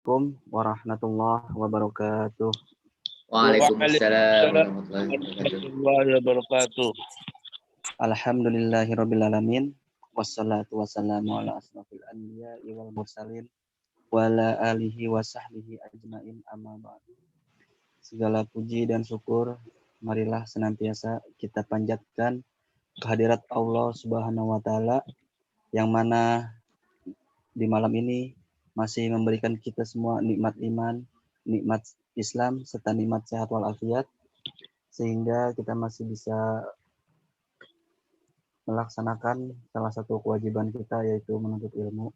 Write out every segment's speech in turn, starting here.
Assalamualaikum warahmatullahi wabarakatuh. Waalaikumsalam Waalaikumsalam warahmatullahi wabarakatuh. warahmatullahi wabarakatuh. Alhamdulillahirrabbilalamin. Wassalatu wassalamu ala asrafil anbiya'i wal mursalin wa ala alihi wa sahbihi ajmain amma ba'du. Segala puji dan syukur marilah senantiasa kita panjatkan kehadirat Allah Subhanahu wa taala yang mana di malam ini masih memberikan kita semua nikmat iman, nikmat Islam serta nikmat sehat walafiat sehingga kita masih bisa melaksanakan salah satu kewajiban kita yaitu menuntut ilmu.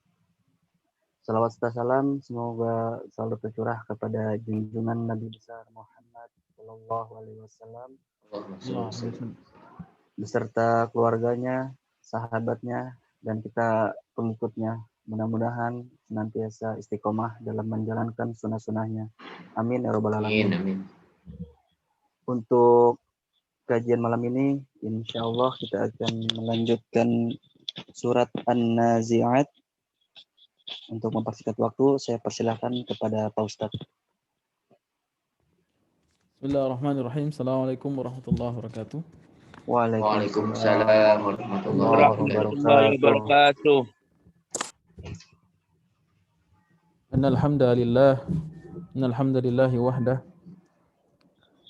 Salawat serta salam semoga selalu tercurah kepada junjungan Nabi besar Muhammad Shallallahu Alaihi Wasallam beserta keluarganya, sahabatnya, dan kita pengikutnya. Mudah-mudahan senantiasa istiqomah dalam menjalankan sunnah-sunnahnya. Amin ya robbal alamin. Amin. Untuk kajian malam ini, insya Allah kita akan melanjutkan surat An-Nazi'at. Untuk mempersingkat waktu, saya persilahkan kepada Pak Ustadz. Bismillahirrahmanirrahim. Assalamualaikum warahmatullahi wabarakatuh. Waalaikumsalam warahmatullahi Warahmatullahi wabarakatuh. Innal hamdalillahi wahdah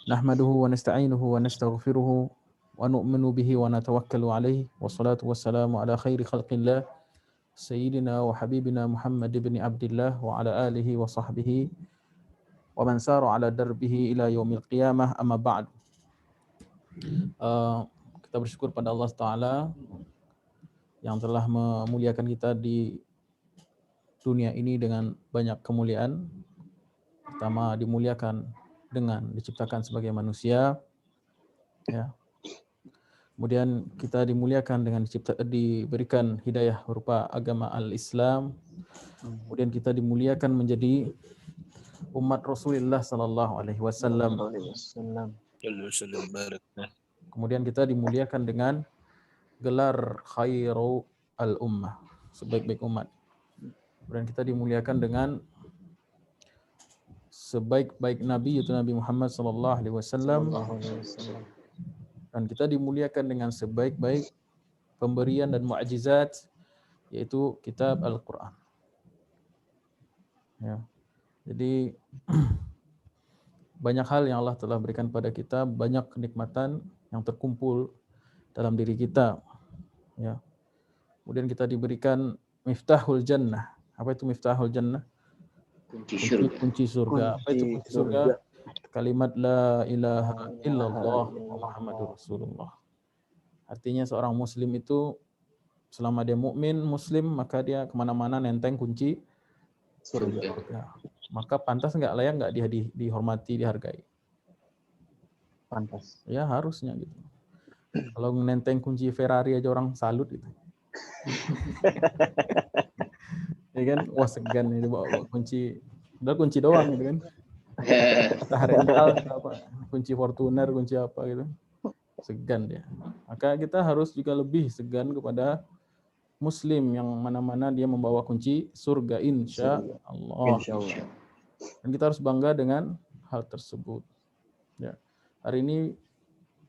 nahmaduhu wa nasta'inuhu wa nastaghfiruhu wa nu'minu bihi wa natawakkalu alaihi wassalatu wassalamu ala khairi khalqillah sayyidina wa habibina Muhammad ibn Abdullah wa ala alihi wa sahbihi wa man sara ala darbihi ila yaumil qiyamah amma ba'd. Kita bersyukur pada Allah Ta'ala yang telah memuliakan kita di dunia ini dengan banyak kemuliaan. Pertama, dimuliakan dengan diciptakan sebagai manusia, ya. Kemudian kita dimuliakan dengan diberikan hidayah berupa agama al-Islam. Kemudian kita dimuliakan menjadi umat Rasulullah sallallahu alaihi wasallam. Kemudian kita dimuliakan dengan gelar khairu al-ummah, sebaik-baik umat. Kemudian kita dimuliakan dengan sebaik-baik nabi yaitu Nabi Muhammad sallallahu alaihi wasallam. Dan kita dimuliakan dengan sebaik-baik pemberian dan mukjizat yaitu kitab Al-Qur'an. Ya. Jadi banyak hal yang Allah telah berikan pada kita, banyak kenikmatan yang terkumpul dalam diri kita. Ya. Kemudian kita diberikan miftahul jannah. Apa itu miftahul jannah? Kunci surga. Apa itu kunci surga? Kalimat la ilaha illallah wa Muhammadur Rasulullah. Artinya seorang muslim itu selama dia mukmin muslim maka dia kemana-mana nenteng kunci surga. Maka pantas nggak, layak nggak dia dihormati, dihargai? Pantas. Ya harusnya gitu. Kalau nenteng kunci Ferrari aja orang salut gitu. Ya kan, wah segan ini bawa kunci, udah kunci doang gitu kan. Entah rental, apa, kunci Fortuner, kunci apa gitu. Segan dia. Maka kita harus juga lebih segan kepada muslim yang mana-mana dia membawa kunci surga insya Allah. Dan kita harus bangga dengan hal tersebut. Ya. Hari ini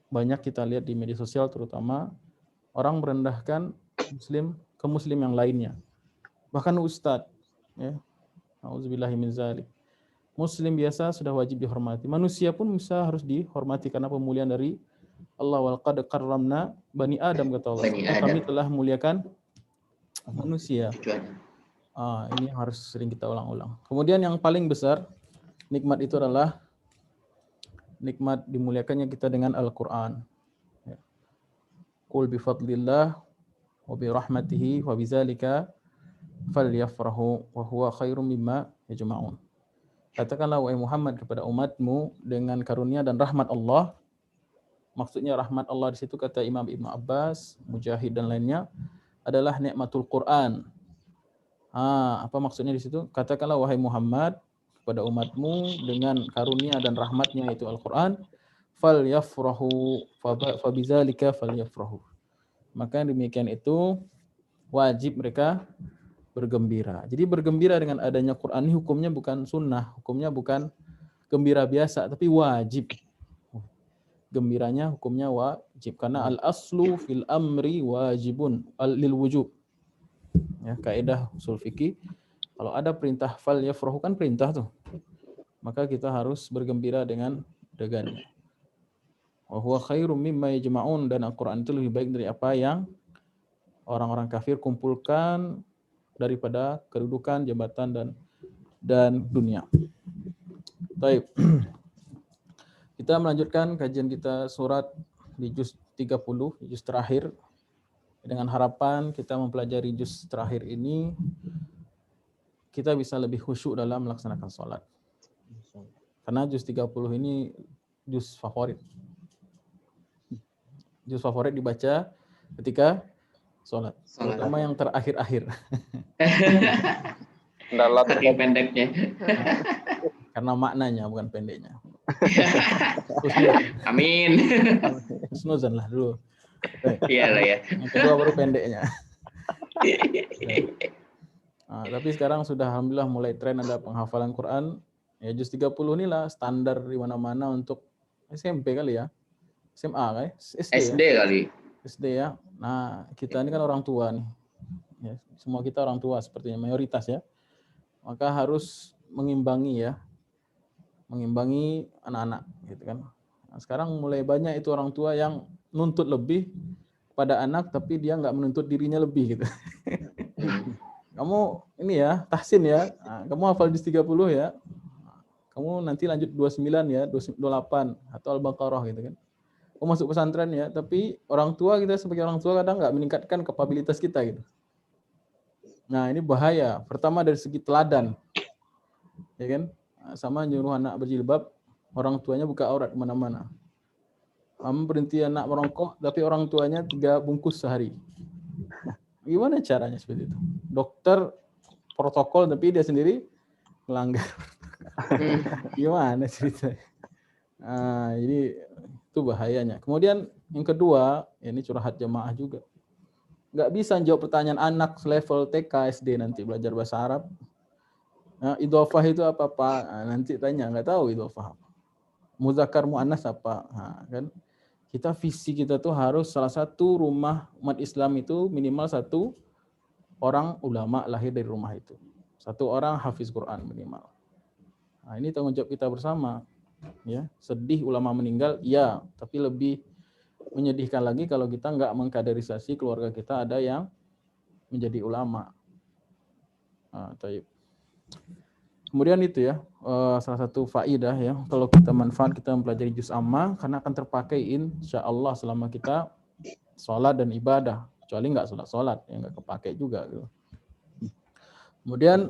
banyak kita lihat di media sosial terutama orang merendahkan muslim ke muslim yang lainnya. Bahkan ustadz, ya. Auzubillahi min dzalik. Muslim biasa sudah wajib dihormati. Manusia pun bisa harus dihormati karena pemuliaan dari Allah. Wal qad karramna bani Adam, kata Allah. Kami telah muliakan manusia. Ini harus sering kita ulang-ulang. Kemudian yang paling besar nikmat itu adalah nikmat dimuliakannya kita dengan Al-Quran. Qul bifadlillah wa birahmatihi wa bizalika falyafrahu wa huwa khairum mimma yajma'un. Katakanlah wahai Muhammad kepada umatmu dengan karunia dan rahmat Allah. Maksudnya rahmat Allah di situ kata Imam Ibnu Abbas, Mujahid dan lainnya adalah nikmatul Quran. Apa maksudnya di situ? Katakanlah wahai Muhammad kepada umatmu dengan karunia dan rahmatnya yaitu Al-Quran, falyafrahu fabizalika falyafrahu. Maka demikian itu wajib mereka bergembira. Jadi bergembira dengan adanya Quran ini hukumnya bukan sunnah, hukumnya bukan gembira biasa, tapi wajib. Gembiranya hukumnya wajib karena al aslu fil amri wajibun lil wujub. Ya, kaidah usul fikih, kalau ada perintah fal yafrahu kan perintah tuh. Maka kita harus bergembira dengan dengannya. Wa huwa khairum mimma yajma'un, dan Al-Qur'an itu lebih baik dari apa yang orang-orang kafir kumpulkan daripada kedudukan, jabatan dan dunia. Baik. Kita melanjutkan kajian kita surat di juz 30, juz terakhir. Dengan harapan kita mempelajari juz terakhir ini, kita bisa lebih khusyuk dalam melaksanakan sholat. Karena juz 30 ini juz favorit. Juz favorit dibaca ketika sholat. Terutama yang terakhir-akhir. Saking pendeknya. Karena maknanya, bukan pendeknya. Amin. Snuzan lah dulu. Iya lah ya. Yang kedua baru pendeknya. Nah, tapi sekarang sudah alhamdulillah mulai tren ada penghafalan Quran. Ya juz 30 inilah standar di mana-mana untuk SMP kali ya. SMA kan? SD ya? kali. SD ya. Nah, kita ini kan orang tua nih. Ya, semua kita orang tua sepertinya mayoritas ya. Maka harus mengimbangi ya. Mengimbangi anak-anak gitu kan. Nah, sekarang mulai banyak itu orang tua yang nuntut lebih pada anak tapi dia nggak menuntut dirinya lebih gitu. Kamu ini ya, tahsin ya. Nah, kamu hafal juz 30 ya. Kamu nanti lanjut 29 ya, 28 atau Al-Baqarah gitu kan. Kamu masuk pesantren ya, tapi orang tua kita sebagai orang tua kadang nggak meningkatkan kapabilitas kita gitu. Nah, ini bahaya. Pertama dari segi teladan. Ya kan? Sama nyuruh anak berjilbab, orang tuanya buka aurat kemana-mana. Kamu berhenti anak merokok, tapi orang tuanya 3 bungkus sehari. Gimana caranya seperti itu? Dokter protokol, tapi dia sendiri melanggar. Gimana ceritanya? Nah, jadi itu bahayanya. Kemudian yang kedua, ini curhat jamaah juga. Nggak bisa jawab pertanyaan anak level TK, SD nanti belajar bahasa Arab. Nah, idhofah itu apa Pak? Nah, nanti tanya, nggak tahu idhofah apa. Muzakkar muannas apa? Nah, kan kita visi kita tuh harus salah satu rumah umat Islam itu minimal 1 orang ulama lahir dari rumah itu. 1 orang hafiz Quran minimal. Nah, ini tanggung jawab kita bersama. Ya, sedih ulama meninggal, ya, tapi lebih menyedihkan lagi kalau kita nggak mengkaderisasi keluarga kita ada yang menjadi ulama. Nah, kemudian itu ya, salah satu faidah ya, kalau kita manfaat kita mempelajari juz amma karena akan terpakai insya Allah selama kita sholat dan ibadah. Kecuali nggak sholat, ya nggak kepakai juga. Gitu. Kemudian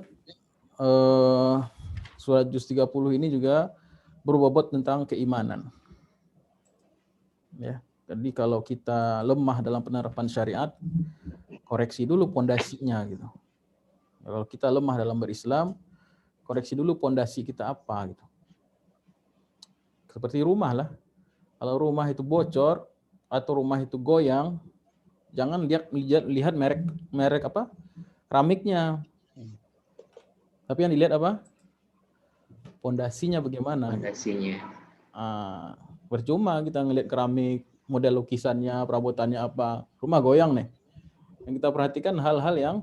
surat juz 30 ini juga berbobot tentang keimanan. Ya, jadi kalau kita lemah dalam penerapan syariat, koreksi dulu pondasinya gitu. Kalau kita lemah dalam berislam, koreksi dulu pondasi kita apa gitu. Seperti rumah lah. Kalau rumah itu bocor atau rumah itu goyang, jangan lihat merek apa? Keramiknya. Tapi yang dilihat apa? Pondasinya bagaimana? Pondasinya. Percuma kita ngelihat keramik, model lukisannya, perabotannya apa. Rumah goyang nih. Yang kita perhatikan hal-hal yang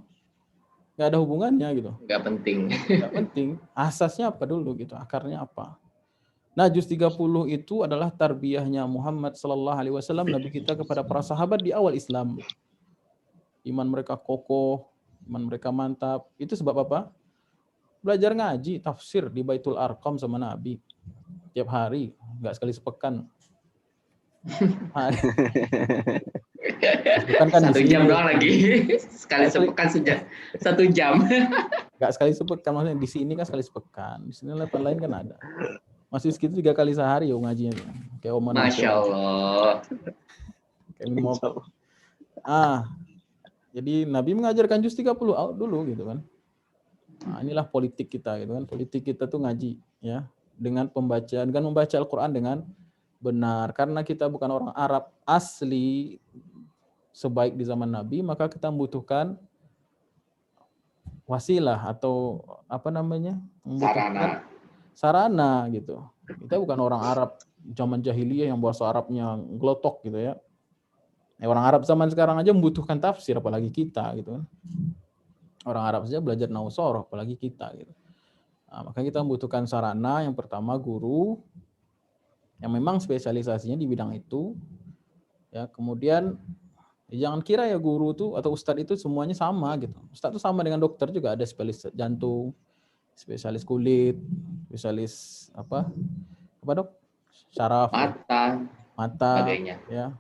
nggak ada hubungannya gitu. Nggak penting. Nggak penting. Asasnya apa dulu gitu, akarnya apa. Nah, juz 30 itu adalah tarbiyahnya Muhammad sallallahu alaihi wasallam, nabi kita kepada para sahabat di awal Islam. Iman mereka kokoh, iman mereka mantap. Itu sebab apa? Belajar ngaji, tafsir di Baitul Arqam sama Nabi. Tiap hari, nggak sekali sepekan. Bukan kan 1 jam doang lagi. Sekali sepekan 1 jam. Nggak sekali sepekan, maksudnya di sini kan sekali sepekan. Di sini level lain kan ada. Masih segitu 3 kali sehari ya ngajinya. Kayak Oman. Masya Allah. Kayak minum jadi Nabi mengajarkan juz 30 dulu gitu kan. Nah, inilah politik kita gitu kan. Politik kita tuh ngaji ya, dengan membaca Al-Qur'an dengan benar. Karena kita bukan orang Arab asli sebaik di zaman Nabi, maka kita membutuhkan wasilah atau apa namanya? Sarana. Sarana gitu. Kita bukan orang Arab zaman jahiliyah yang bahasa Arabnya gelotok gitu ya. Orang Arab zaman sekarang aja membutuhkan tafsir, apalagi kita gitu kan. Orang Arab saja belajar nahwu soroh, apalagi kita gitu. Nah, maka kita membutuhkan sarana. Yang pertama guru yang memang spesialisasinya di bidang itu. Ya, kemudian jangan kira ya guru itu atau ustadz itu semuanya sama gitu. Ustadz itu sama dengan dokter juga, ada spesialis jantung, spesialis kulit, spesialis apa dok? Syaraf, mata, sebagainya. Ya.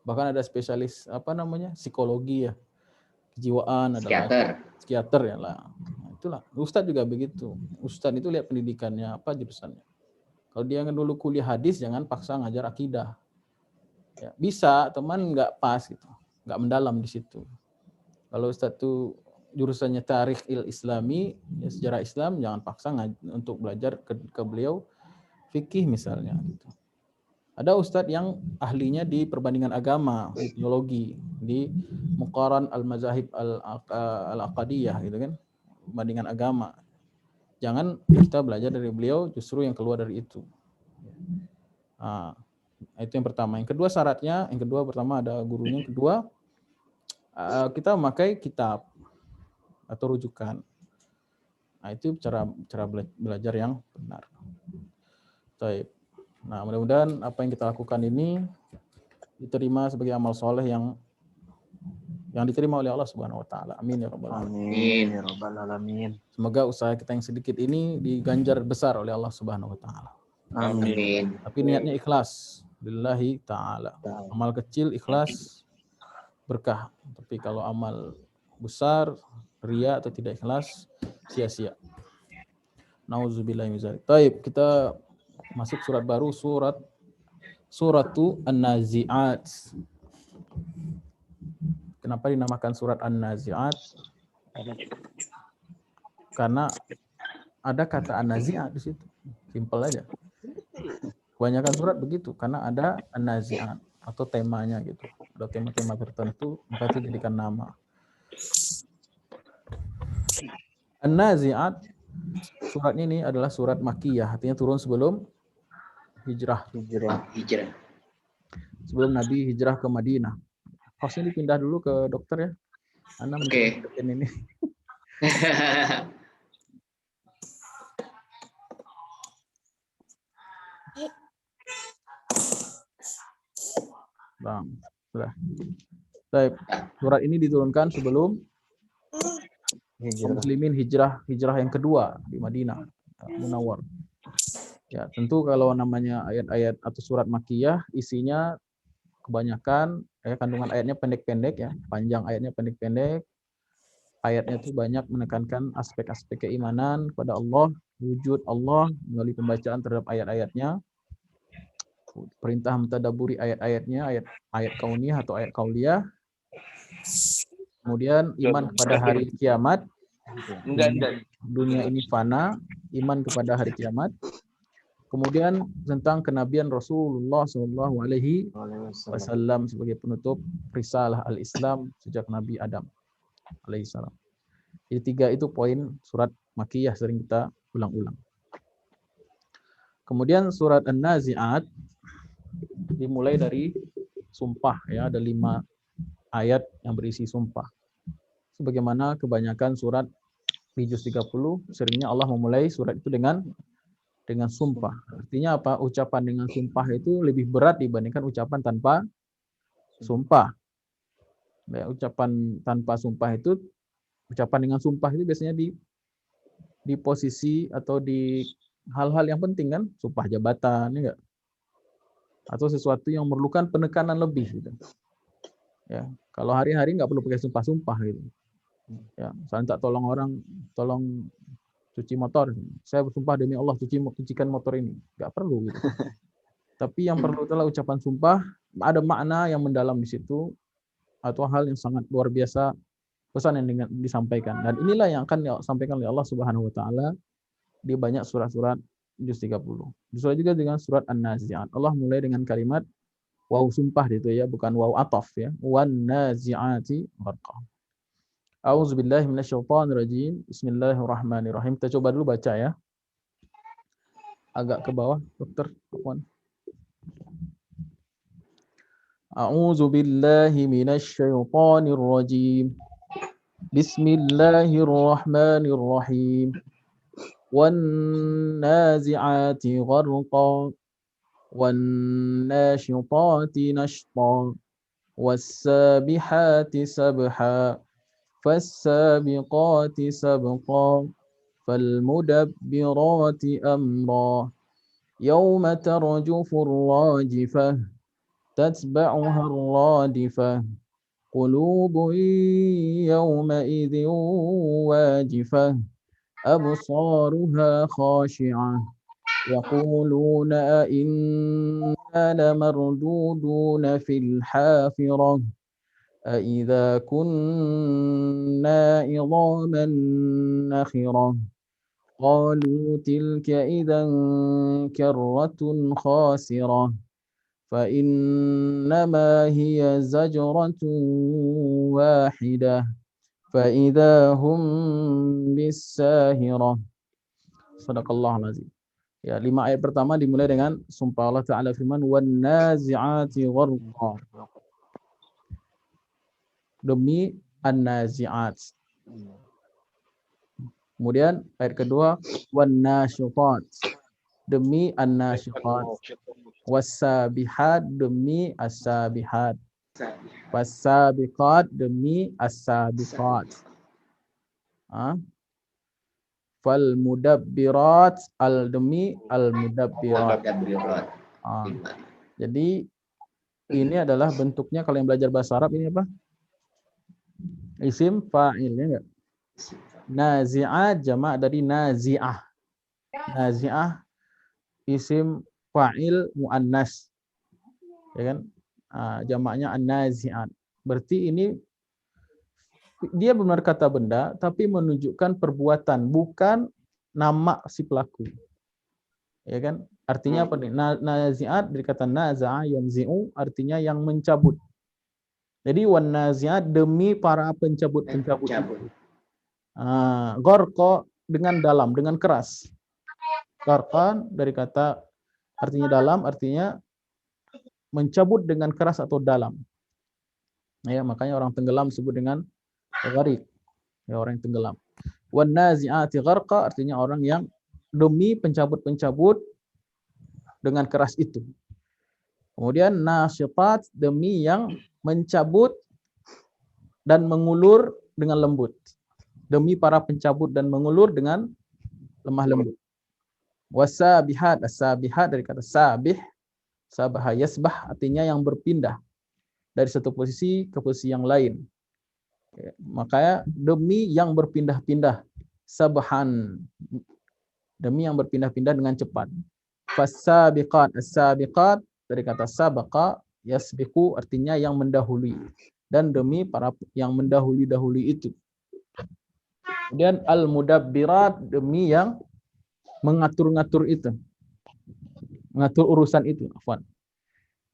Bahkan ada spesialis apa namanya? Psikologi ya, kejiwaan, ada psikiater ya lah. Nah, itulah. Ustadz juga begitu. Ustadz itu lihat pendidikannya apa jurusannya. Kalau dia dulu kuliah hadis, jangan paksa ngajar akidah. Ya, bisa, teman nggak pas gitu, nggak mendalam di situ. Kalau Ustadz itu jurusannya tarikh islami, ya, sejarah Islam, jangan paksa untuk belajar ke beliau fikih misalnya. Gitu. Ada Ustadz yang ahlinya di perbandingan agama, teologi, di Muqaran al-Mazahib al-Aqadiyah gitu kan, perbandingan agama. Jangan kita belajar dari beliau justru yang keluar dari itu. Nah, itu yang pertama. Yang kedua syaratnya, pertama ada gurunya. Yang kedua, kita memakai kitab atau rujukan. Nah, itu cara belajar yang benar. Baik. Nah, mudah-mudahan apa yang kita lakukan ini diterima sebagai amal soleh yang diterima oleh Allah Subhanahu wa taala. Amin ya rabbal alamin. Amin ya rabbal alamin. Semoga usaha kita yang sedikit ini diganjar besar oleh Allah Subhanahu wa taala. Amin. Tapi niatnya ikhlas lillahi taala. Amal kecil ikhlas berkah. Tapi kalau amal besar riya atau tidak ikhlas sia-sia. Nauzubillahi min dzalik. Baik, kita masuk surat baru, suratu An-Nazi'at. Kenapa dinamakan surat An-Nazi'at? Karena ada kata An-Nazi'at di situ. Simpel aja. Kebanyakan surat begitu, karena ada An-Nazi'at atau temanya gitu. Ada tema-tema tertentu, maka itu dijadikan nama. An-Nazi'at, surat ini adalah surat Makkiyah, artinya turun sebelum hijrah. Sebelum Nabi hijrah ke Madinah. Hostnya dipindah dulu ke dokter ya. Anda mendekin ini. Bang, sudah. Baik, surat ini diturunkan sebelum muslimin hijrah yang kedua di Madinah Munawwar. Ya, tentu kalau namanya ayat-ayat atau surat Makkiyah, isinya kebanyakan kandungan ayatnya pendek-pendek ya, panjang ayatnya pendek-pendek. Ayatnya itu banyak menekankan aspek-aspek keimanan kepada Allah, wujud Allah melalui pembacaan terhadap ayat-ayatnya. Perintah mentadaburi ayat-ayatnya, ayat kauniyah atau ayat qauliyah. Kemudian iman kepada hari kiamat. Dunia ini fana, iman kepada hari kiamat. Kemudian tentang kenabian Rasulullah SAW sebagai penutup risalah al-Islam sejak Nabi Adam alaihissalam. Jadi 3 itu poin surat Makkiyah sering kita ulang-ulang. Kemudian surat An-Nazi'at dimulai dari sumpah ya, ada 5 ayat yang berisi sumpah. Sebagaimana kebanyakan surat di juz 30 seringnya Allah memulai surat itu dengan sumpah. Artinya apa? Ucapan dengan sumpah itu lebih berat dibandingkan ucapan tanpa sumpah. Ya, ucapan tanpa sumpah itu, ucapan dengan sumpah itu biasanya di posisi atau di hal-hal yang penting kan, sumpah jabatan, ya enggak? Atau sesuatu yang memerlukan penekanan lebih gitu. Ya, kalau hari-hari nggak perlu pakai sumpah-sumpah gitu. Ya, misalnya tak tolong orang, tolong cuci motor, saya bersumpah demi Allah cucikan motor ini, nggak perlu gitu. Tapi yang perlu adalah ucapan sumpah, ada makna yang mendalam di situ atau hal yang sangat luar biasa, pesan yang disampaikan. Dan inilah yang akan disampaikan oleh Allah Subhanahu wa taala di banyak surat-surat juz 30. Disulai juga dengan surat An-Nazi'at. Allah mulai dengan kalimat waw sumpah gitu ya, bukan waw ataf ya. Wan nazi'ati gharqa. A'udzubillahi minasyaitonirrajim. Bismillahirrahmanirrahim. Kita coba dulu baca ya. Agak ke bawah, Dokter. A'udzubillahi minasyaitonirrajim. Bismillahirrahmanirrahim. وَالنَّازِعَاتِ غَرْقًا وَالنَّاشِطَاتِ نَشْطًا وَالسَّابِحَاتِ سَبْحًا فَالسَّابِقَاتِ سَبْقًا فَالْمُدَبِّرَاتِ أَمْرًا يَوْمَ تَرْجُفُ الرَّاجِفَةُ تَتْبَعُهَا الرَّادِفَةُ قُلُوبٌ يَوْمَئِذٍ وَاجِفَةٌ أَبْصَارُهَا خَاشِعَةٌ يَقُولُونَ أَإِنَّا لَمَرْدُودُونَ فِي الْحَافِرَةِ أَإِذَا كُنَّا عِظَامًا نَخِرَةً قَالُوا تِلْكَ إِذًا كَرَّةٌ خَاسِرَةٌ فَإِنَّمَا هِيَ زَجْرَةٌ وَاحِدَةٌ فَإِذَا هُمْ بِالسَّاهِرَةِ. Shadaqallahul azim. Ya, 5 ayat pertama dimulai dengan sumpah Allah Ta'ala firman wan-nazi'ati gharqa. Demi an-nazi'at. Kemudian ayat kedua wan-nasyitat. Demi an-nasyitat. Was-sabihat demi as-sabihat. Was-sabiqat demi as-sabiqat. Fal mudabbirat demi al-mudabbirat. Jadi ini adalah bentuknya kalau yang belajar bahasa Arab ini apa? Isim fa'il ya enggak? Nazi'ah jamak dari nazi'ah. Nazi'ah isim fa'il muannas. Ya kan? Jamaknya an-nazi'at. Berarti ini dia benar kata benda tapi menunjukkan perbuatan bukan nama si pelaku. Ya kan? Artinya apa nih? Nazi'at dari kata naza'a yanzi'u artinya yang mencabut. Jadi wan nazi'at demi para pencabut-pencabut itu. Gharqa dengan dalam, dengan keras. Gharqan dari kata artinya dalam, artinya mencabut dengan keras atau dalam. Ya, makanya orang tenggelam disebut dengan gharik. Ya, orang yang tenggelam. Wan nazi'ati gharqa artinya orang yang demi pencabut-pencabut dengan keras itu. Kemudian nasyitat demi yang mencabut dan mengulur dengan lembut. Demi para pencabut dan mengulur dengan lemah lembut. Wasabihat, as-sabihat dari kata sabih, sabaha yasbah artinya yang berpindah dari satu posisi ke posisi yang lain. Makanya demi yang berpindah-pindah, sabhan, demi yang berpindah-pindah dengan cepat. Fasabiqat, as-sabiqat dari kata sabaqa, yasbiqu artinya yang mendahului dan demi para yang mendahului-dahului itu. Kemudian al-mudabbirat demi yang mengatur-ngatur itu. Mengatur urusan itu, afwan.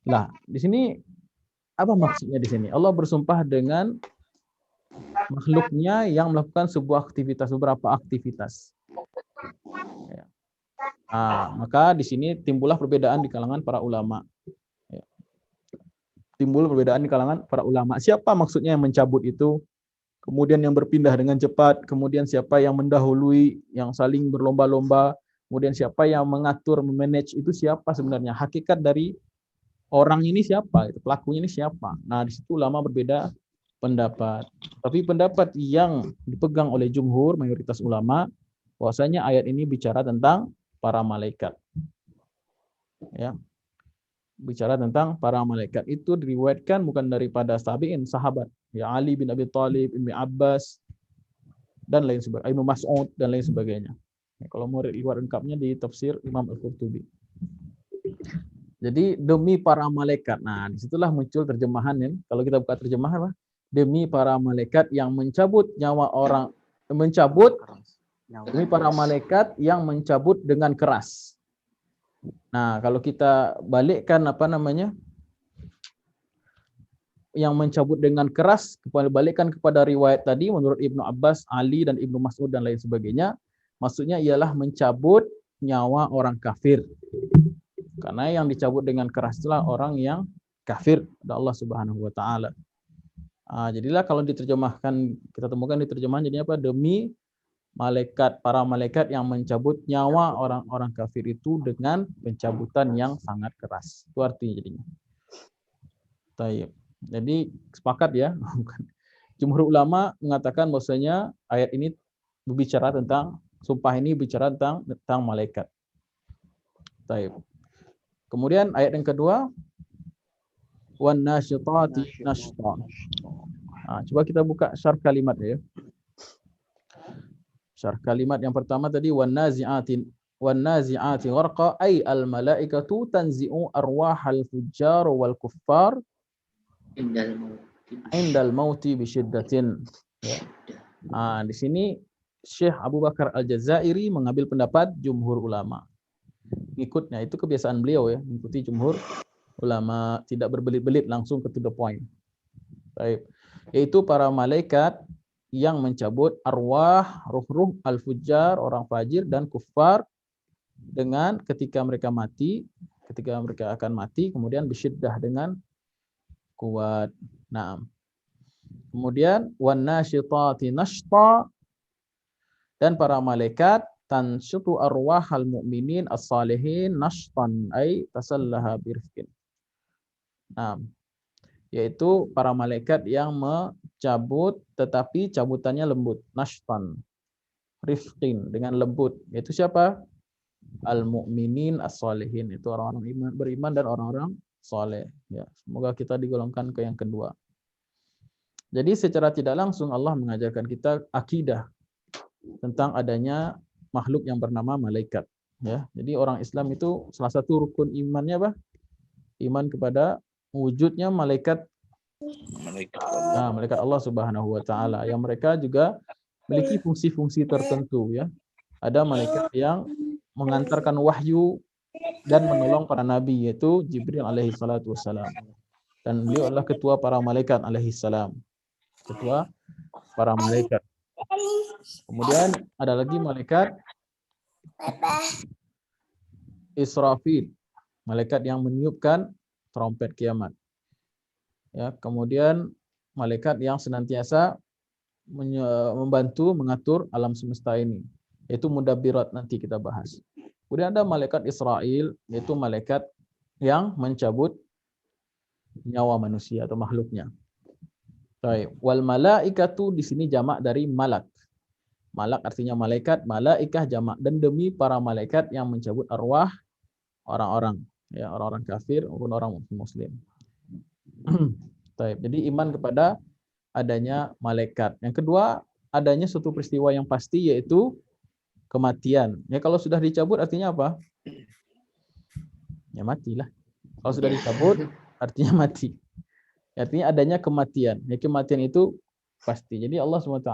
Nah, di sini apa maksudnya di sini? Allah bersumpah dengan makhluknya yang melakukan sebuah aktivitas, beberapa aktivitas. Ya. Maka di sini timbullah perbedaan di kalangan para ulama. Ya. Timbul perbedaan di kalangan para ulama. Siapa maksudnya yang mencabut itu? Kemudian yang berpindah dengan cepat, kemudian siapa yang mendahului, yang saling berlomba-lomba, kemudian siapa yang mengatur, memanage itu siapa sebenarnya? Hakikat dari orang ini siapa? Pelakunya ini siapa? Nah, di situ ulama berbeda pendapat. Tapi pendapat yang dipegang oleh jumhur, mayoritas ulama, bahwasanya ayat ini bicara tentang para malaikat. Ya. Bicara tentang para malaikat itu diriwayatkan bukan daripada tabi'in, sahabat. Ya Ali bin Abi Thalib, Ibnu Abbas dan lain sebagainya, Ibnu Mas'ud dan lain sebagainya. Ya, kalau mau riwayat lengkapnya di tafsir Imam Al-Qurtubi. Jadi demi para malaikat. Nah, disitulah muncul terjemahan ya. Kalau kita buka terjemahan demi para malaikat yang mencabut nyawa orang, demi para malaikat yang mencabut dengan keras. Nah, kalau kita balikkan yang mencabut dengan keras, balikkan kepada riwayat tadi menurut Ibnu Abbas, Ali dan Ibnu Mas'ud dan lain sebagainya, maksudnya ialah mencabut nyawa orang kafir. Karena yang dicabut dengan keras itulah orang yang kafir kepada Allah Subhanahu wa taala. Jadilah kalau diterjemahkan, kita temukan di terjemahan jadinya apa? Demi para malaikat yang mencabut nyawa orang-orang kafir itu dengan pencabutan yang sangat keras. Itu artinya jadinya. Tayyib. Jadi sepakat ya. Jumhur ulama mengatakan bahwasanya ayat ini berbicara tentang, sumpah ini bicara tentang malaikat. Tayyib. Kemudian ayat yang kedua, wan nasyitati nashta. Coba kita buka syarh kalimat ya. Syarh kalimat yang pertama tadi wan nazi'ati warqa ay al malaikatu tanzi'u arwahal fujjar wal kuffar indal mauti bisyiddatin. Ya. Di sini Syekh Abu Bakar Al-Jazairi mengambil pendapat jumhur ulama. Ikutnya itu kebiasaan beliau ya, mengikuti jumhur ulama, tidak berbelit-belit, langsung ke to the point. Baik. Yaitu para malaikat yang mencabut arwah, ruh-ruh al-fujjar, orang fajir dan kuffar dengan ketika mereka akan mati, kemudian bisyiddah dengan kuat. Nah, kemudian wan nasyitati nashta, dan para malaikat tanshutu arwahal mu'minin as-salihin nashtan ay tasallaha birifkin. Nah, yaitu para malaikat yang mencabut tetapi cabutannya lembut, nashtan, rifqin, dengan lembut. Yaitu siapa? Al-mu'minin as-salihin, itu orang-orang beriman dan orang-orang soleh. Ya, semoga kita digolongkan ke yang kedua. Jadi secara tidak langsung Allah mengajarkan kita akidah tentang adanya makhluk yang bernama malaikat. Ya, jadi orang Islam itu salah satu rukun imannya apa? Iman kepada wujudnya malaikat. Malaikat Allah Subhanahu wa taala yang mereka juga memiliki fungsi-fungsi tertentu ya. Ada malaikat yang mengantarkan wahyu dan menolong para nabi, yaitu Jibril alaihi salatu wassalam. Dan beliau adalah ketua para malaikat alaihi salam. Ketua para malaikat. Kemudian ada lagi malaikat Israfil, malaikat yang meniupkan trompet kiamat. Ya, kemudian malaikat yang senantiasa membantu mengatur alam semesta ini, yaitu mudabbirat, nanti kita bahas. Kemudian ada malaikat Israel, yaitu malaikat yang mencabut nyawa manusia atau makhluknya. Baik, wal malaikatu di sini jamak dari malak. Malak artinya malaikat, malaikah jamak, dan demi para malaikat yang mencabut arwah orang-orang, ya, orang-orang kafir maupun orang muslim. Baik, jadi iman kepada adanya malaikat. Yang kedua, adanya suatu peristiwa yang pasti, yaitu kematian. Ya, kalau sudah dicabut artinya apa? Ya matilah. Kalau sudah dicabut artinya mati. Artinya adanya kematian. Ya, kematian itu pasti. Jadi Allah SWT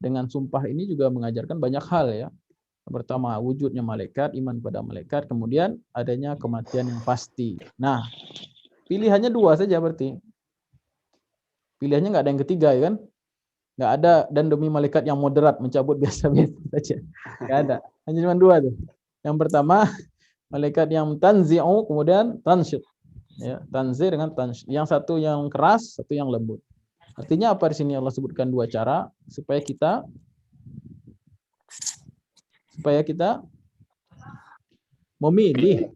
dengan sumpah ini juga mengajarkan banyak hal ya. Yang pertama, wujudnya malaikat, iman pada malaikat, kemudian adanya kematian yang pasti. Nah, pilihannya dua saja berarti. Pilihannya nggak ada yang ketiga ya kan? Nggak ada dan demi malaikat yang moderat mencabut biasa-biasa saja. Nggak ada. Hanya cuma dua tuh. Yang pertama, malaikat yang tanzi'u, kemudian tansyut. Ya, tanzi dengan tansyut. Yang satu yang keras, satu yang lembut. Artinya apa di sini Allah sebutkan dua cara supaya kita memilih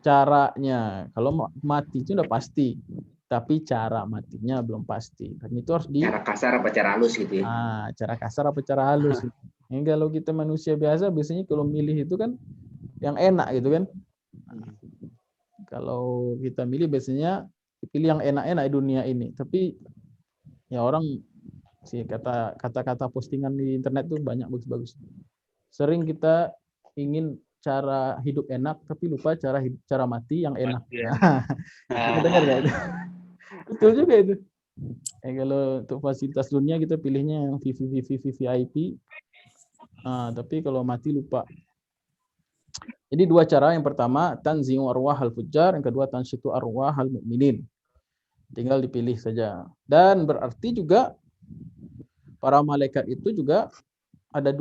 caranya. Kalau mati itu udah pasti, tapi cara matinya belum pasti. Dan itu harus cara kasar apa cara halus gitu ya. Cara kasar apa cara halus. Kalau kita manusia biasa biasanya kalau milih itu kan yang enak gitu kan. Kalau kita milih biasanya pilih yang enak-enak di dunia ini. Tapi ya orang sih kata-kata postingan di internet tuh banyak bagus-bagus. Sering kita ingin cara hidup enak tapi lupa cara mati yang enak. Kita dengar nggak itu? Betul juga itu. Kalau untuk fasilitas dunia kita pilihnya yang VIP. Tapi kalau mati lupa. Jadi dua cara. Yang pertama tanzi'u arwahal fujjar, yang kedua tansyitu arwahal mu'minin. Tinggal dipilih saja. Dan berarti juga para malaikat itu juga ada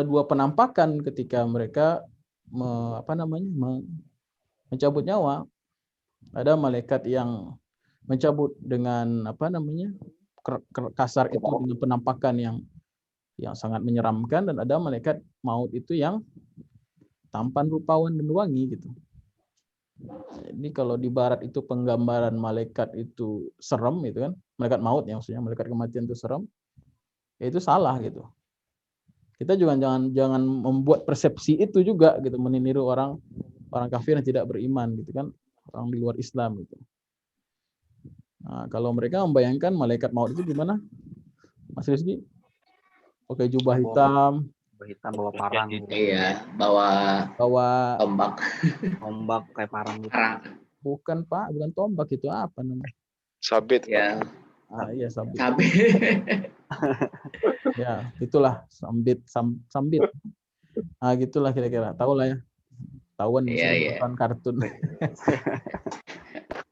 dua penampakan ketika mereka mencabut nyawa. Ada malaikat yang mencabut dengan kasar itu dengan penampakan yang sangat menyeramkan, dan ada malaikat maut itu yang tampan, rupawan, dan wangi gitu. Ini kalau di barat itu penggambaran malaikat itu serem gitu kan, malaikat maut ya maksudnya, malaikat kematian itu serem, ya itu salah gitu. Kita juga jangan membuat persepsi itu juga gitu, meniru orang kafir yang tidak beriman gitu kan, orang di luar Islam gitu. Nah, kalau mereka membayangkan malaikat maut itu gimana, Mas Rizky? Pakai jubah hitam, bawa parang gitu. Iya, bawa tombak. Tombak kayak parang gitu. Bukan Pak, bukan tombak, itu apa namanya? Sabit. Ya, Iya, sabit. Ya, itulah sambit. Ah, gitulah kira-kira. Tahu lah ya. Tahuan nonton kartun.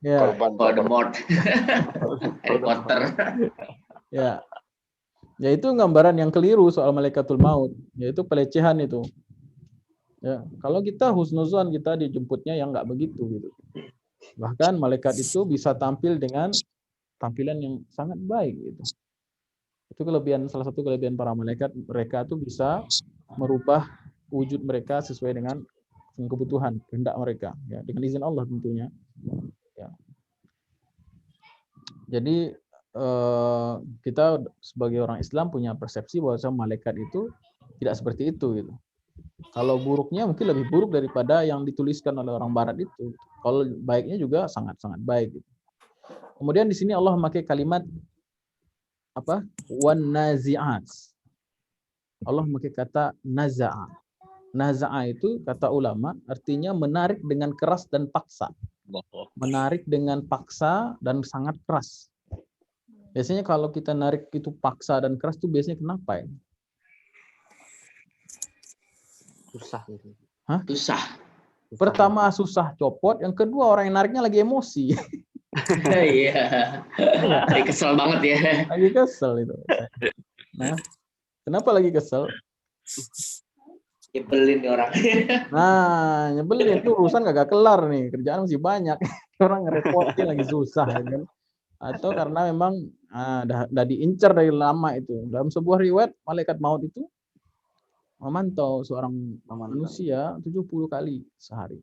Ya. Voldemort. Harry Potter. Ya. Ya itu gambaran yang keliru soal malaikatul maut, yaitu pelecehan itu. Ya, kalau kita husnuzon, kita dijemputnya yang nggak begitu gitu. Bahkan malaikat itu bisa tampil dengan tampilan yang sangat baik gitu. Itu salah satu kelebihan para malaikat, mereka tuh bisa merubah wujud mereka sesuai dengan kebutuhan, kehendak mereka, ya, dengan izin Allah tentunya. Ya. Jadi kita sebagai orang Islam punya persepsi bahwa malaikat itu tidak seperti itu gitu. Kalau buruknya mungkin lebih buruk daripada yang dituliskan oleh orang Barat itu. Kalau baiknya juga sangat-sangat baik gitu. Kemudian di sini Allah memakai kalimat apa? Wan nazi'at. Allah memakai kata naza'a. Naza'a itu kata ulama artinya menarik dengan keras dan paksa. Menarik dengan paksa dan sangat keras. Biasanya kalau kita narik itu paksa dan keras itu biasanya kenapa ya? Susah gitu. Hah? Susah. Pertama susah copot, yang kedua orang yang nariknya lagi emosi. Iya. Lagi kesel banget ya. Lagi kesel itu. Nah, kenapa lagi kesel? Nyebelin nih orang. Nah, nyebelin itu urusan gak kelar nih, kerjaan masih banyak. Orang ngerepotin lagi susah kan. Atau karena memang udah diincar dari lama itu. Dalam sebuah riwayat, malaikat maut itu memantau seorang manusia 70 kali sehari.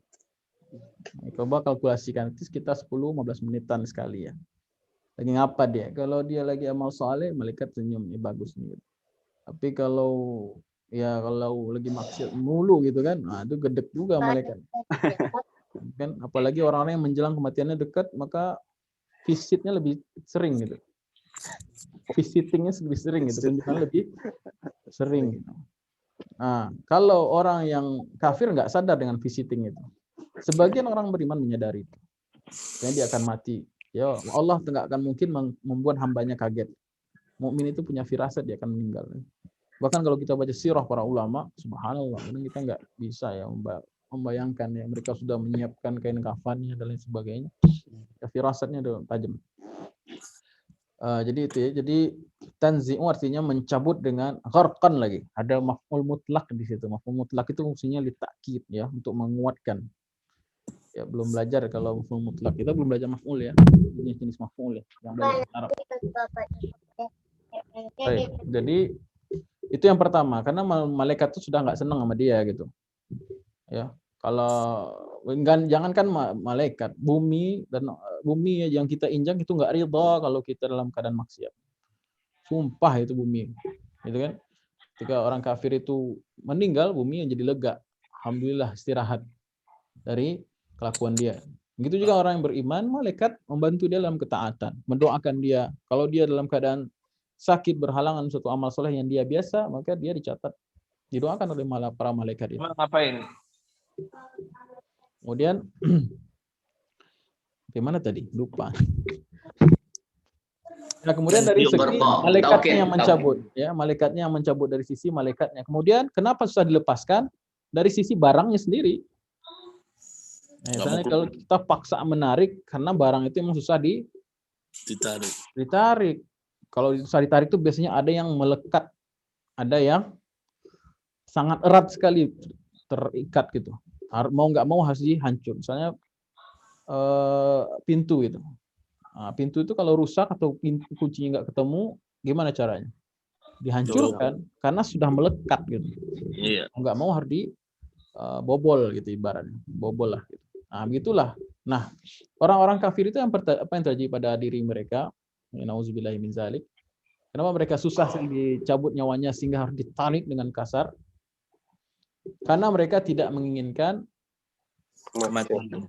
Nah, coba kalkulasikan, itu sekitar 10-15 menitan sekali ya. Lagi ngapa dia? Kalau dia lagi amal soleh, malaikat senyum, nih bagus nih. Tapi kalau lagi maksiat mulu gitu kan, nah itu gedek juga malaikat. Kan apalagi orang-orang yang menjelang kematiannya dekat, maka visitnya lebih sering gitu. Visitingnya lebih sering gitu, kunjungan lebih sering gitu. Nah, kalau orang yang kafir nggak sadar dengan visiting itu. Sebagian orang beriman menyadari itu. Karena dia akan mati. Ya, Allah nggak akan mungkin membuat hambanya kaget. Mukmin itu punya firasat dia akan meninggal. Bahkan kalau kita baca sirah para ulama, subhanallah, kita nggak bisa ya membayangkan ya mereka sudah menyiapkan kain kafannya dan lain sebagainya. Ya, firasatnya udah tajam. Jadi itu ya. Jadi tanzi'u artinya mencabut dengan gharqan lagi. Ada maf'ul mutlak di situ. Maf'ul mutlak itu fungsinya litakid ya, untuk menguatkan. Ya belum belajar kalau maf'ul mutlak. Kita belum belajar maf'ul ya. Ini jenis maf'ul ya. Yang belajar Arab. Baik. Jadi itu yang pertama, karena malaikat itu sudah nggak senang sama dia gitu. Ya. Kalau jangankan malaikat, bumi yang kita injak itu nggak ridha kalau kita dalam keadaan maksiat. Sumpah itu bumi, gitu kan? Ketika orang kafir itu meninggal, bumi yang jadi lega. Alhamdulillah istirahat dari kelakuan dia. Begitu juga orang yang beriman, malaikat membantu dia dalam ketaatan, mendoakan dia. Kalau dia dalam keadaan sakit berhalangan suatu amal soleh yang dia biasa, maka dia dicatat, didoakan oleh para malaikat itu. Ngapain? Kemudian gimana tadi? Lupa. Nah, kemudian dari segi malaikatnya yang mencabut, ya, malaikatnya yang mencabut dari sisi malaikatnya. Kemudian kenapa susah dilepaskan? Dari sisi barangnya sendiri. Nah, misalnya kalau kita paksa menarik karena barang itu memang susah Ditarik. Kalau susah ditarik itu biasanya ada yang melekat, ada yang sangat erat sekali terikat gitu. Mau nggak mau harus dihancur. Misalnya pintu itu. Nah, pintu itu kalau rusak atau kuncinya nggak ketemu, gimana caranya? Dihancurkan karena sudah melekat gitu. Iya. Mau nggak mau harus dibobol gitu ibaratnya. Bobol lah. Gitu. Nah begitulah. Nah orang-orang kafir itu apa yang terjadi pada diri mereka? Nauzubillahi min zalik. Kenapa mereka susah dicabut nyawanya sehingga harus ditarik dengan kasar? Karena mereka tidak menginginkan Kematian.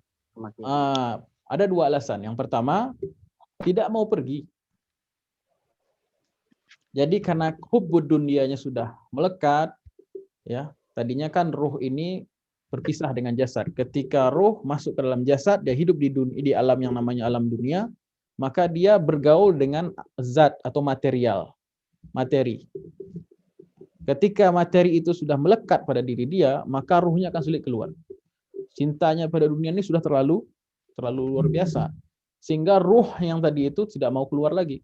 ada dua alasan. Yang pertama, tidak mau pergi. Jadi karena hubbud dunianya sudah melekat, ya. Tadinya kan ruh ini berpisah dengan jasad. Ketika ruh masuk ke dalam jasad, dia hidup di alam yang namanya alam dunia, maka dia bergaul dengan zat atau materi. Ketika materi itu sudah melekat pada diri dia, maka ruhnya akan sulit keluar. Cintanya pada dunia ini sudah terlalu luar biasa. Sehingga ruh yang tadi itu tidak mau keluar lagi.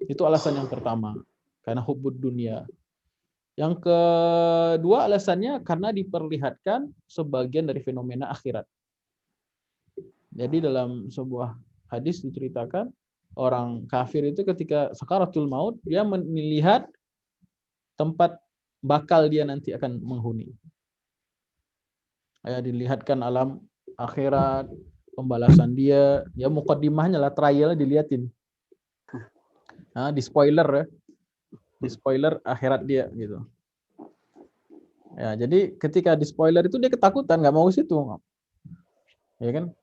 Itu alasan yang pertama. Karena hubbud dunia. Yang kedua alasannya karena diperlihatkan sebagian dari fenomena akhirat. Jadi dalam sebuah hadis diceritakan, orang kafir itu ketika sakaratul maut, dia melihat tempat bakal dia nanti akan menghuni. Ya, dilihatkan alam akhirat, pembalasan dia, ya mukaddimahnya lah, trial dilihatin. Nah, di spoiler akhirat dia gitu. Ya, jadi ketika di spoiler itu dia ketakutan, nggak mau ke situ, ya kan?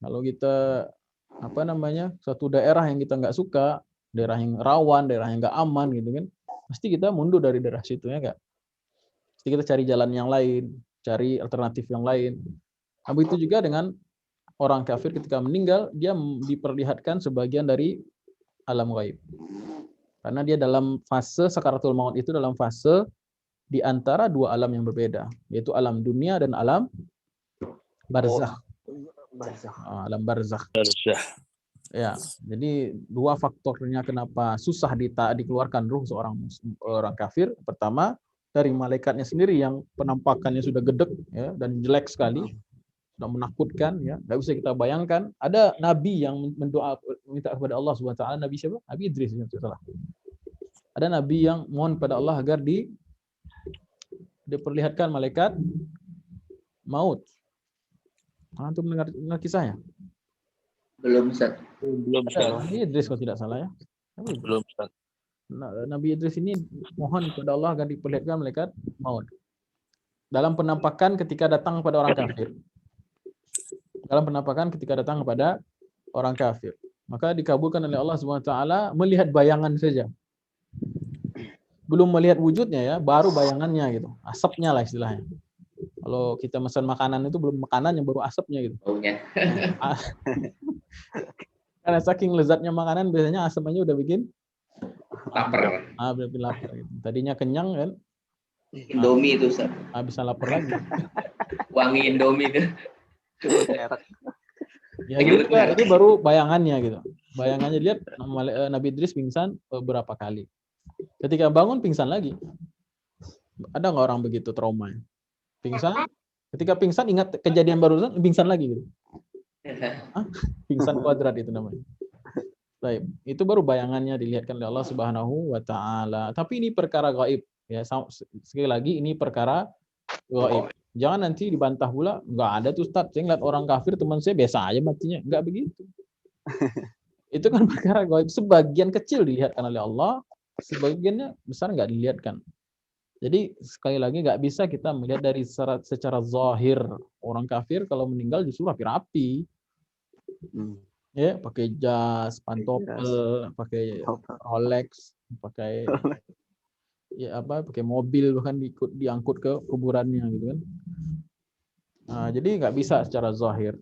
Kalau kita suatu daerah yang kita nggak suka, daerah yang rawan, daerah yang nggak aman gitu kan, pasti kita mundur dari daerah situ ya nggak? Pasti kita cari jalan yang lain, cari alternatif yang lain. Nah, begitu juga dengan orang kafir ketika meninggal, dia diperlihatkan sebagian dari alam gaib. Karena dia dalam fase sakaratul maut itu dalam fase di antara dua alam yang berbeda, yaitu alam dunia dan alam barzakh. Alam barzakh. Ya, jadi dua faktornya kenapa susah dikeluarkan ruh seorang orang kafir. Pertama, dari malaikatnya sendiri yang penampakannya sudah gedek ya, dan jelek sekali, sudah menakutkan ya, nggak bisa kita bayangkan. Ada nabi yang minta kepada Allah Subhanahu wa taala, nabi siapa? Nabi Idris ya, salah. Ada nabi yang mohon kepada Allah agar diperlihatkan malaikat maut. Antum mendengar kisahnya? Belum, Ustaz. Nabi Idris kalau tidak salah ya. Belum, Ustaz. Nabi Idris ini mohon kepada Allah agar diperlihatkan malaikat maut. Dalam penampakan ketika datang kepada orang kafir. Maka dikabulkan oleh Allah SWT melihat bayangan saja. Belum melihat wujudnya ya, baru bayangannya gitu. Asapnya lah istilahnya. Kalau kita pesan makanan itu belum makanan yang baru asapnya gitu. Baunya. Karena saking lezatnya makanan biasanya asapnya udah bikin Lapar. Bikin lapar gitu. Tadinya kenyang kan. Indomie itu, Ustaz. Bisa lapar lagi. Wangi Indomie itu. Ya gitu, itu baru bayangannya gitu. Bayangannya lihat Nabi Idris pingsan beberapa kali. Ketika bangun pingsan lagi. Ada nggak orang begitu trauma? Pingsan. Ketika pingsan ingat kejadian barusan pingsan lagi gitu. Pingsan kuadrat itu namanya. Baik, itu baru bayangannya dilihatkan oleh Allah Subhanahu wa taala. Tapi ini perkara gaib ya. Sekali lagi ini perkara gaib. Jangan nanti dibantah pula, enggak ada tuh Ustaz. Saya ngeliat orang kafir teman saya biasa aja matinya. Enggak begitu. Itu kan perkara gaib. Sebagian kecil dilihatkan oleh Allah, sebagiannya besar enggak dilihatkan. Jadi sekali lagi nggak bisa kita melihat dari secara zahir. Orang kafir kalau meninggal justru rapi-rapi. Ya, pakai jas, pantopel, pakai Rolex, pakai pakai mobil, bahkan diangkut ke kuburannya gitu kan. Nah, jadi nggak bisa secara zahir.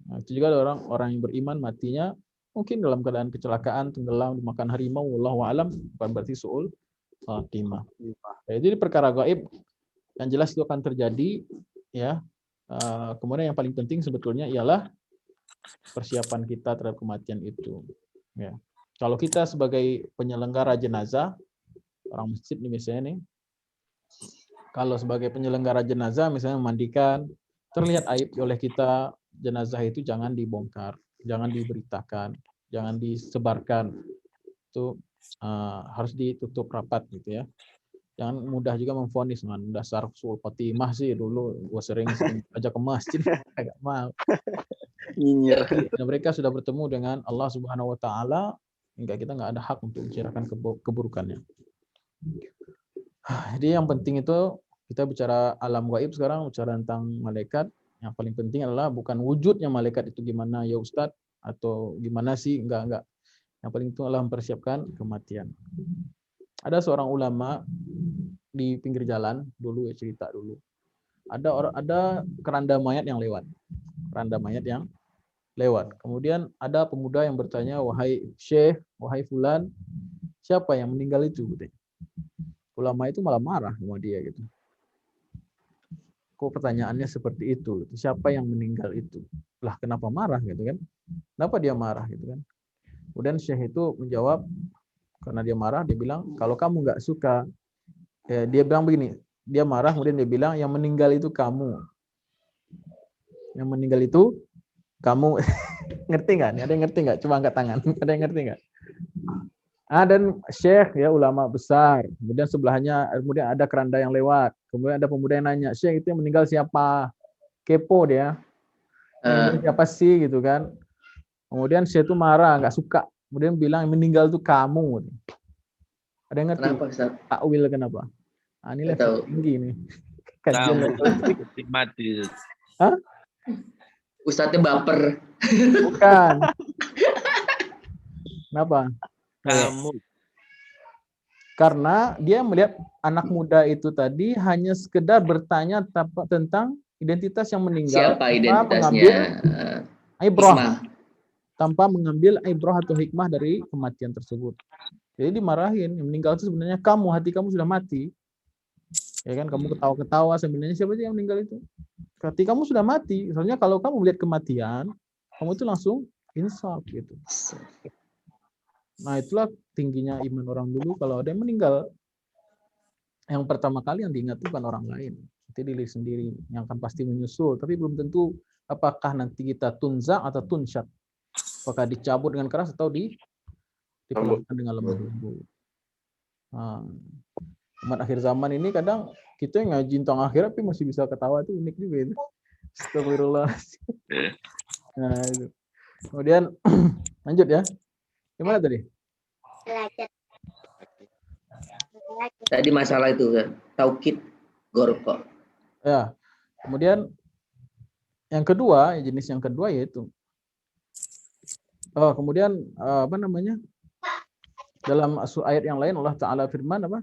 Nah, itu juga ada orang yang beriman matinya mungkin dalam keadaan kecelakaan, tenggelam dimakan harimau, wallahu a'lam, bukan berarti su'ul khatimah. Jadi perkara gaib yang jelas itu akan terjadi ya. Kemudian yang paling penting sebetulnya ialah persiapan kita terhadap kematian itu. Ya. Kalau kita sebagai penyelenggara jenazah, orang masjid nih misalnya nih, kalau sebagai penyelenggara jenazah misalnya memandikan, terlihat aib oleh kita, jenazah itu jangan dibongkar, jangan diberitakan, jangan disebarkan. Itu harus ditutup rapat gitu ya. Jangan mudah juga memvonis, man. Dasar sul Fatimah sih dulu gua sering ajak ke masjid agak mau. Nyinyir. Dan mereka sudah bertemu dengan Allah Subhanahu wa taala, hingga kita nggak ada hak untuk membicarakan keburukannya. Jadi yang penting itu kita bicara alam gaib sekarang, bicara tentang malaikat. Yang paling penting adalah bukan wujudnya malaikat itu gimana ya Ustadz, atau gimana sih, enggak. Yang paling itu adalah mempersiapkan kematian. Ada seorang ulama di pinggir jalan dulu ya, cerita dulu. Ada keranda mayat yang lewat. Keranda mayat yang lewat. Kemudian ada pemuda yang bertanya, "Wahai Syekh, wahai fulan, siapa yang meninggal itu?" Ulama itu malah marah sama dia gitu. Kok pertanyaannya seperti itu? Siapa yang meninggal itu? Lah kenapa marah gitu kan? Kenapa dia marah gitu kan? Kemudian Syekh itu menjawab, karena dia marah, dia bilang, kalau kamu nggak suka, ya, dia bilang begini, dia marah, kemudian dia bilang, yang meninggal itu kamu. Yang meninggal itu kamu. Ngerti nggak? Ada yang ngerti nggak? Coba angkat tangan. Ada yang ngerti nggak? Dan Syekh ya ulama besar. Kemudian sebelahnya, kemudian ada keranda yang lewat. Kemudian ada pemuda yang nanya, Syekh itu yang meninggal siapa? Kepo dia. Siapa sih gitu kan? Kemudian Syekh itu marah, nggak suka. Kemudian bilang yang meninggal itu kamu. Ada yang ngerti? Kenapa, Ustaz? Takwil kenapa? Ini Nggak level tahu. tinggi nih. Kajian Kamu level tinggi. mati. Hah? Ustadznya baper. Bukan. Kenapa? Kamu. Karena dia melihat anak muda itu tadi hanya sekedar bertanya tentang identitas yang meninggal Siapa tanpa identitasnya? mengambil ibrah, Hikmah. tanpa mengambil ibrah atau hikmah dari kematian tersebut. Jadi dimarahin, yang meninggal itu sebenarnya kamu, hati kamu sudah mati. Ya kan, kamu ketawa-ketawa, sebenarnya siapa sih yang meninggal itu? Hati kamu sudah mati. Soalnya kalau kamu melihat kematian, kamu itu langsung insaf gitu. Nah, itulah tingginya iman orang dulu. Kalau ada yang meninggal, yang pertama kali yang diingat bukan orang lain, itu diri sendiri yang akan pasti menyusul. Tapi belum tentu apakah nanti kita tunza atau tunsyat, apakah dicabut dengan keras atau diperlakukan dengan lemah lembut. Nah, umat akhir zaman ini kadang kita yang ngaji tentang akhirat tapi masih bisa ketawa, itu unik juga itu. Astagfirullah. Nah, itu. Kemudian lanjut ya. Gimana tadi? Tadi masalah itu kan, taukid gorko. Ya. Kemudian yang kedua, jenis yang kedua yaitu kemudian apa namanya? Dalam ayat yang lain Allah Ta'ala firman apa?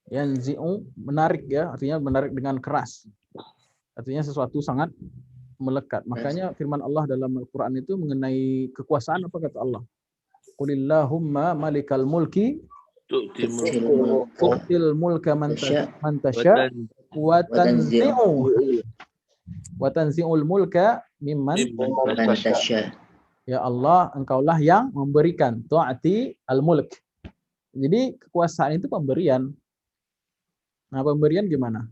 Yanzi'u, menarik ya, artinya menarik dengan keras. Artinya sesuatu sangat melekat. Makanya firman Allah dalam Al-Qur'an itu mengenai kekuasaan, apa kata Allah? Qulillahumma malikal mulki tu'til mulka man tasha wa tanzi'ul mulka mimman tasha. Ya Allah, engkaulah yang memberikan, tu'ati al-mulk. Jadi kekuasaan itu pemberian. Nah, pemberian gimana?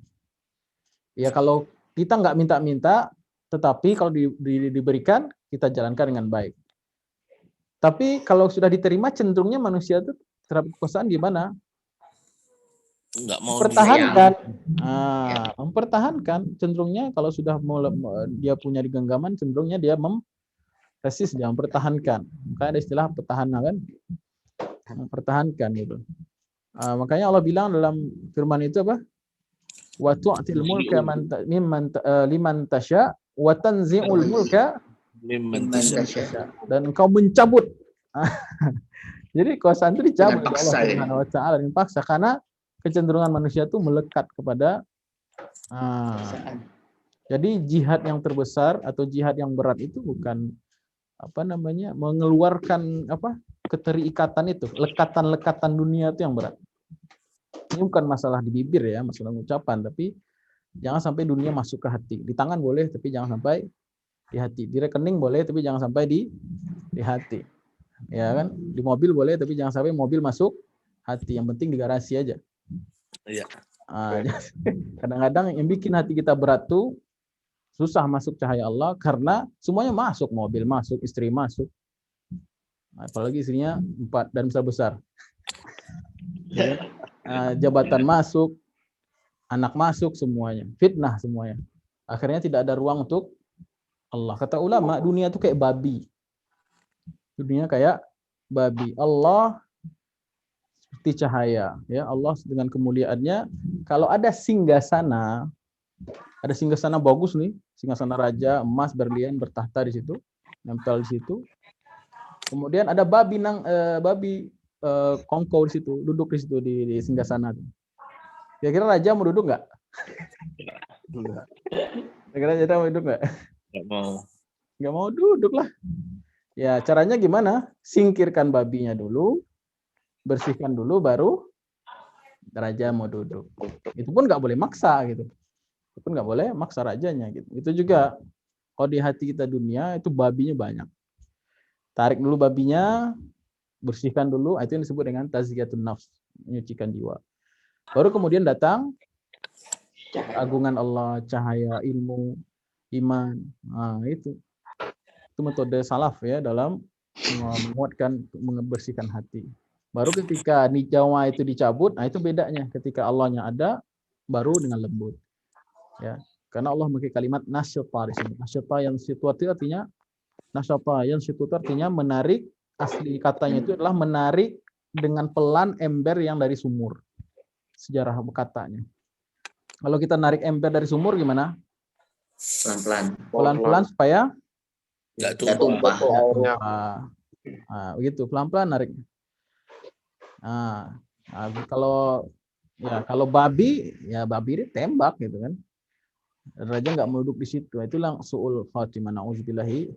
Ya kalau kita nggak minta-minta, tetapi kalau diberikan, kita jalankan dengan baik. Tapi kalau sudah diterima, cenderungnya manusia itu terhadap kekuasaan gimana? Enggak mau Mempertahankan. Mempertahankan. Cenderungnya kalau sudah dia punya di genggaman, cenderungnya dia resist, dia mempertahankan. Makanya ada istilah petahana kan? Mempertahankan gitu. Makanya Allah bilang dalam firman itu apa? Wa tu'til mulka liman tasya wa tanzi'ul mulka mimman tasya. dan engkau mencabut. Jadi kekuasaan itu dicabut Dengan oleh paksa, Allah Subhanahu wa taala, dengan paksa, karena kecenderungan manusia itu melekat kepada jadi jihad yang terbesar atau jihad yang berat itu bukan apa namanya mengeluarkan apa keterikatan itu, lekatan-lekatan dunia itu yang berat. Ini bukan masalah di bibir ya, masalah ucapan, tapi jangan sampai dunia masuk ke hati. Di tangan boleh, tapi jangan sampai di hati. Di rekening boleh, tapi jangan sampai di hati. Ya kan? Di mobil boleh, tapi jangan sampai mobil masuk hati. Yang penting di garasi aja. Iya. Kadang-kadang yang bikin hati kita berat tuh susah masuk cahaya Allah karena semuanya masuk, mobil masuk, istri masuk. Apalagi istrinya 4 dan besar-besar. Jabatan masuk, anak masuk, semuanya. Fitnah semuanya. Akhirnya tidak ada ruang untuk Allah. Kata ulama, dunia itu kayak babi. Dunia kayak babi. Allah seperti cahaya. Ya, Allah dengan kemuliaannya. Kalau ada singgasana bagus nih, singgasana raja, emas, berlian, bertahta di situ, nempel di situ. Kemudian ada babi kongko di situ, duduk di situ di singgasana. Kira-kira raja mau duduk nggak? Enggak. Kira-kira raja mau duduk nggak? Nggak mau. Nggak mau duduk lah. Ya caranya gimana? Singkirkan babinya dulu, bersihkan dulu, baru raja mau duduk. Itu pun nggak boleh maksa gitu. Itu pun nggak boleh maksa rajanya gitu. Itu juga kalau di hati kita dunia itu babinya banyak. Tarik dulu babinya, bersihkan dulu, itu yang disebut dengan tazkiyatun nafs, menyucikan jiwa. Baru kemudian datang keagungan Allah, cahaya, ilmu, iman. Nah, itu metode salaf ya dalam menguatkan, membersihkan hati. Baru ketika nyawa itu dicabut, nah itu bedanya. Ketika Allahnya ada, baru dengan lembut. Ya, karena Allah memakai kalimat nasyata di sini. Nasyata yang situasi artinya nasyata yang situasi artinya menarik. Asli katanya itu adalah menarik dengan pelan ember yang dari sumur. Sejarah katanya. Kalau kita narik ember dari sumur gimana? Pelan-pelan. Pelan-pelan supaya Nggak Nggak tumpah. tumpah. Nah, begitu pelan-pelan narik. Nah, kalau babi ya babi ditembak gitu kan. Raja nggak mau duduk di situ. Itulah su'ul khatimah, na'udzubillahi.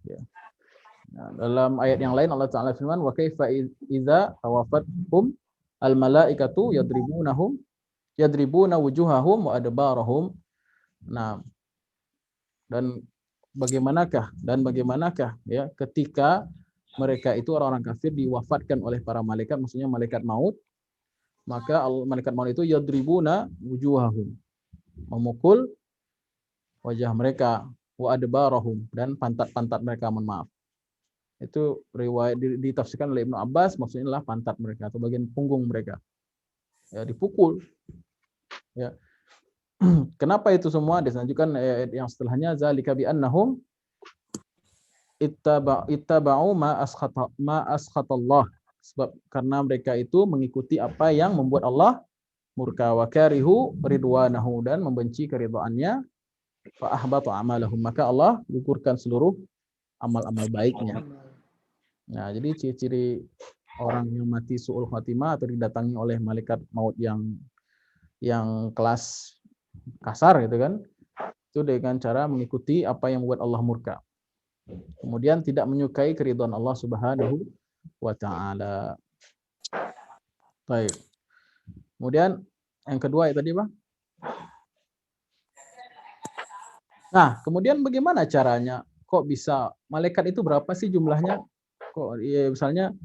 Ya. Nah, dalam ayat yang lain Allah Ta'ala firman, wa kaifa idza tawafathum al malaikatu yadribuna wujuhahum wa adbarahum. Nah, dan bagaimanakah ya ketika mereka itu orang-orang kafir diwafatkan oleh para malaikat, maksudnya malaikat maut, maka malaikat maut itu yadribuna wujuhahum, memukul wajah mereka, wa adbarahum, dan pantat-pantat mereka, mohon maaf. Itu riwayat ditafsirkan oleh Ibnu Abbas, maksudnya adalah pantat mereka atau bagian punggung mereka. Ya, dipukul. Ya. Kenapa itu semua? Dilanjutkan ayat yang setelahnya, zalika bi annahum ittaba'u ma askhatallah. Sebab karena mereka itu mengikuti apa yang membuat Allah murka, wa karihu ridwanahu, dan membenci keridhaannya, fa ahbata amalahum, maka Allah gugurkan seluruh amal-amal baiknya. Nah, jadi ciri-ciri orang yang mati su'ul khatimah atau didatangi oleh malaikat maut yang kelas kasar gitu kan, itu dengan cara mengikuti apa yang membuat Allah murka. Kemudian tidak menyukai keridhaan Allah Subhanahu wa taala. Baik. Kemudian yang kedua itu tadi, Bang. Nah, kemudian bagaimana caranya? Kok bisa malaikat itu berapa sih jumlahnya? Kok ya, misalnya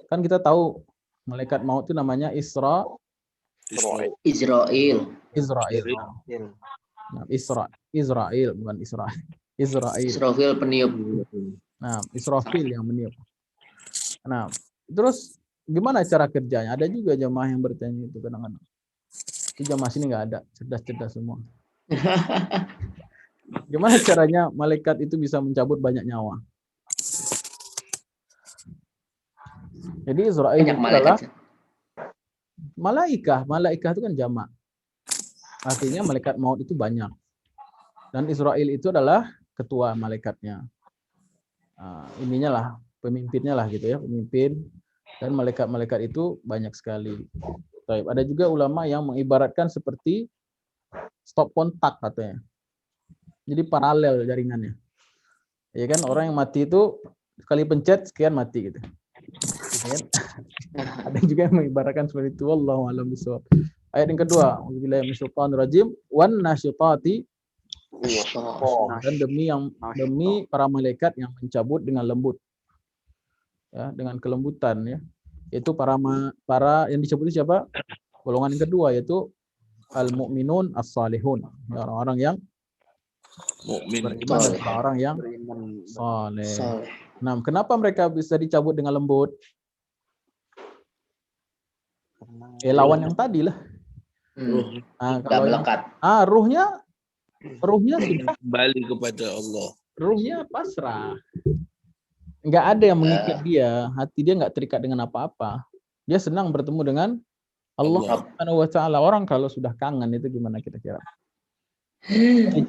kan kita tahu malaikat maut itu namanya Israel. Nah, Israel bukan Israel. Israfil peniup. Nah, Israfil yang meniup. Nah, terus gimana cara kerjanya? Ada juga jamaah yang bertanya itu kadang-kadang. Di jamaah sini nggak ada, cerdas-cerdas semua. Gimana caranya malaikat itu bisa mencabut banyak nyawa? Jadi Israel itu adalah malaikah itu kan jamak. Artinya malaikat maut itu banyak. Dan Israel itu adalah ketua malaikatnya. Ininya lah, pemimpinnya lah gitu ya, pemimpin. Dan malaikat-malaikat itu banyak sekali. Ada juga ulama yang mengibaratkan seperti stop kontak katanya. Jadi paralel jaringannya. Ya kan, orang yang mati itu sekali pencet sekian mati gitu. Ada juga yang mengibaratkan seperti itu, wallahu a'lam bishawab. Ayat yang kedua, auzubillahi minasyaitonir rajim, wan nasyitati dan demi para malaikat yang mencabut dengan lembut, ya, dengan kelembutan, ya. Itu para yang dicabut itu siapa? Golongan yang kedua yaitu al-mu'minun as-salihun, orang-orang yang Mukmin. beriman dan orang-orang yang saleh. Nah, kenapa mereka bisa dicabut dengan lembut? Lawan yang tadi lah. Nah, kalau yang, ruhnya sudah Kembali kepada Allah. ruhnya pasrah. Nggak ada yang mengikat dia, hati dia nggak terikat dengan apa-apa. Dia senang bertemu dengan Allah Subhanahu wa taala. Orang kalau sudah kangen itu gimana kira-kira?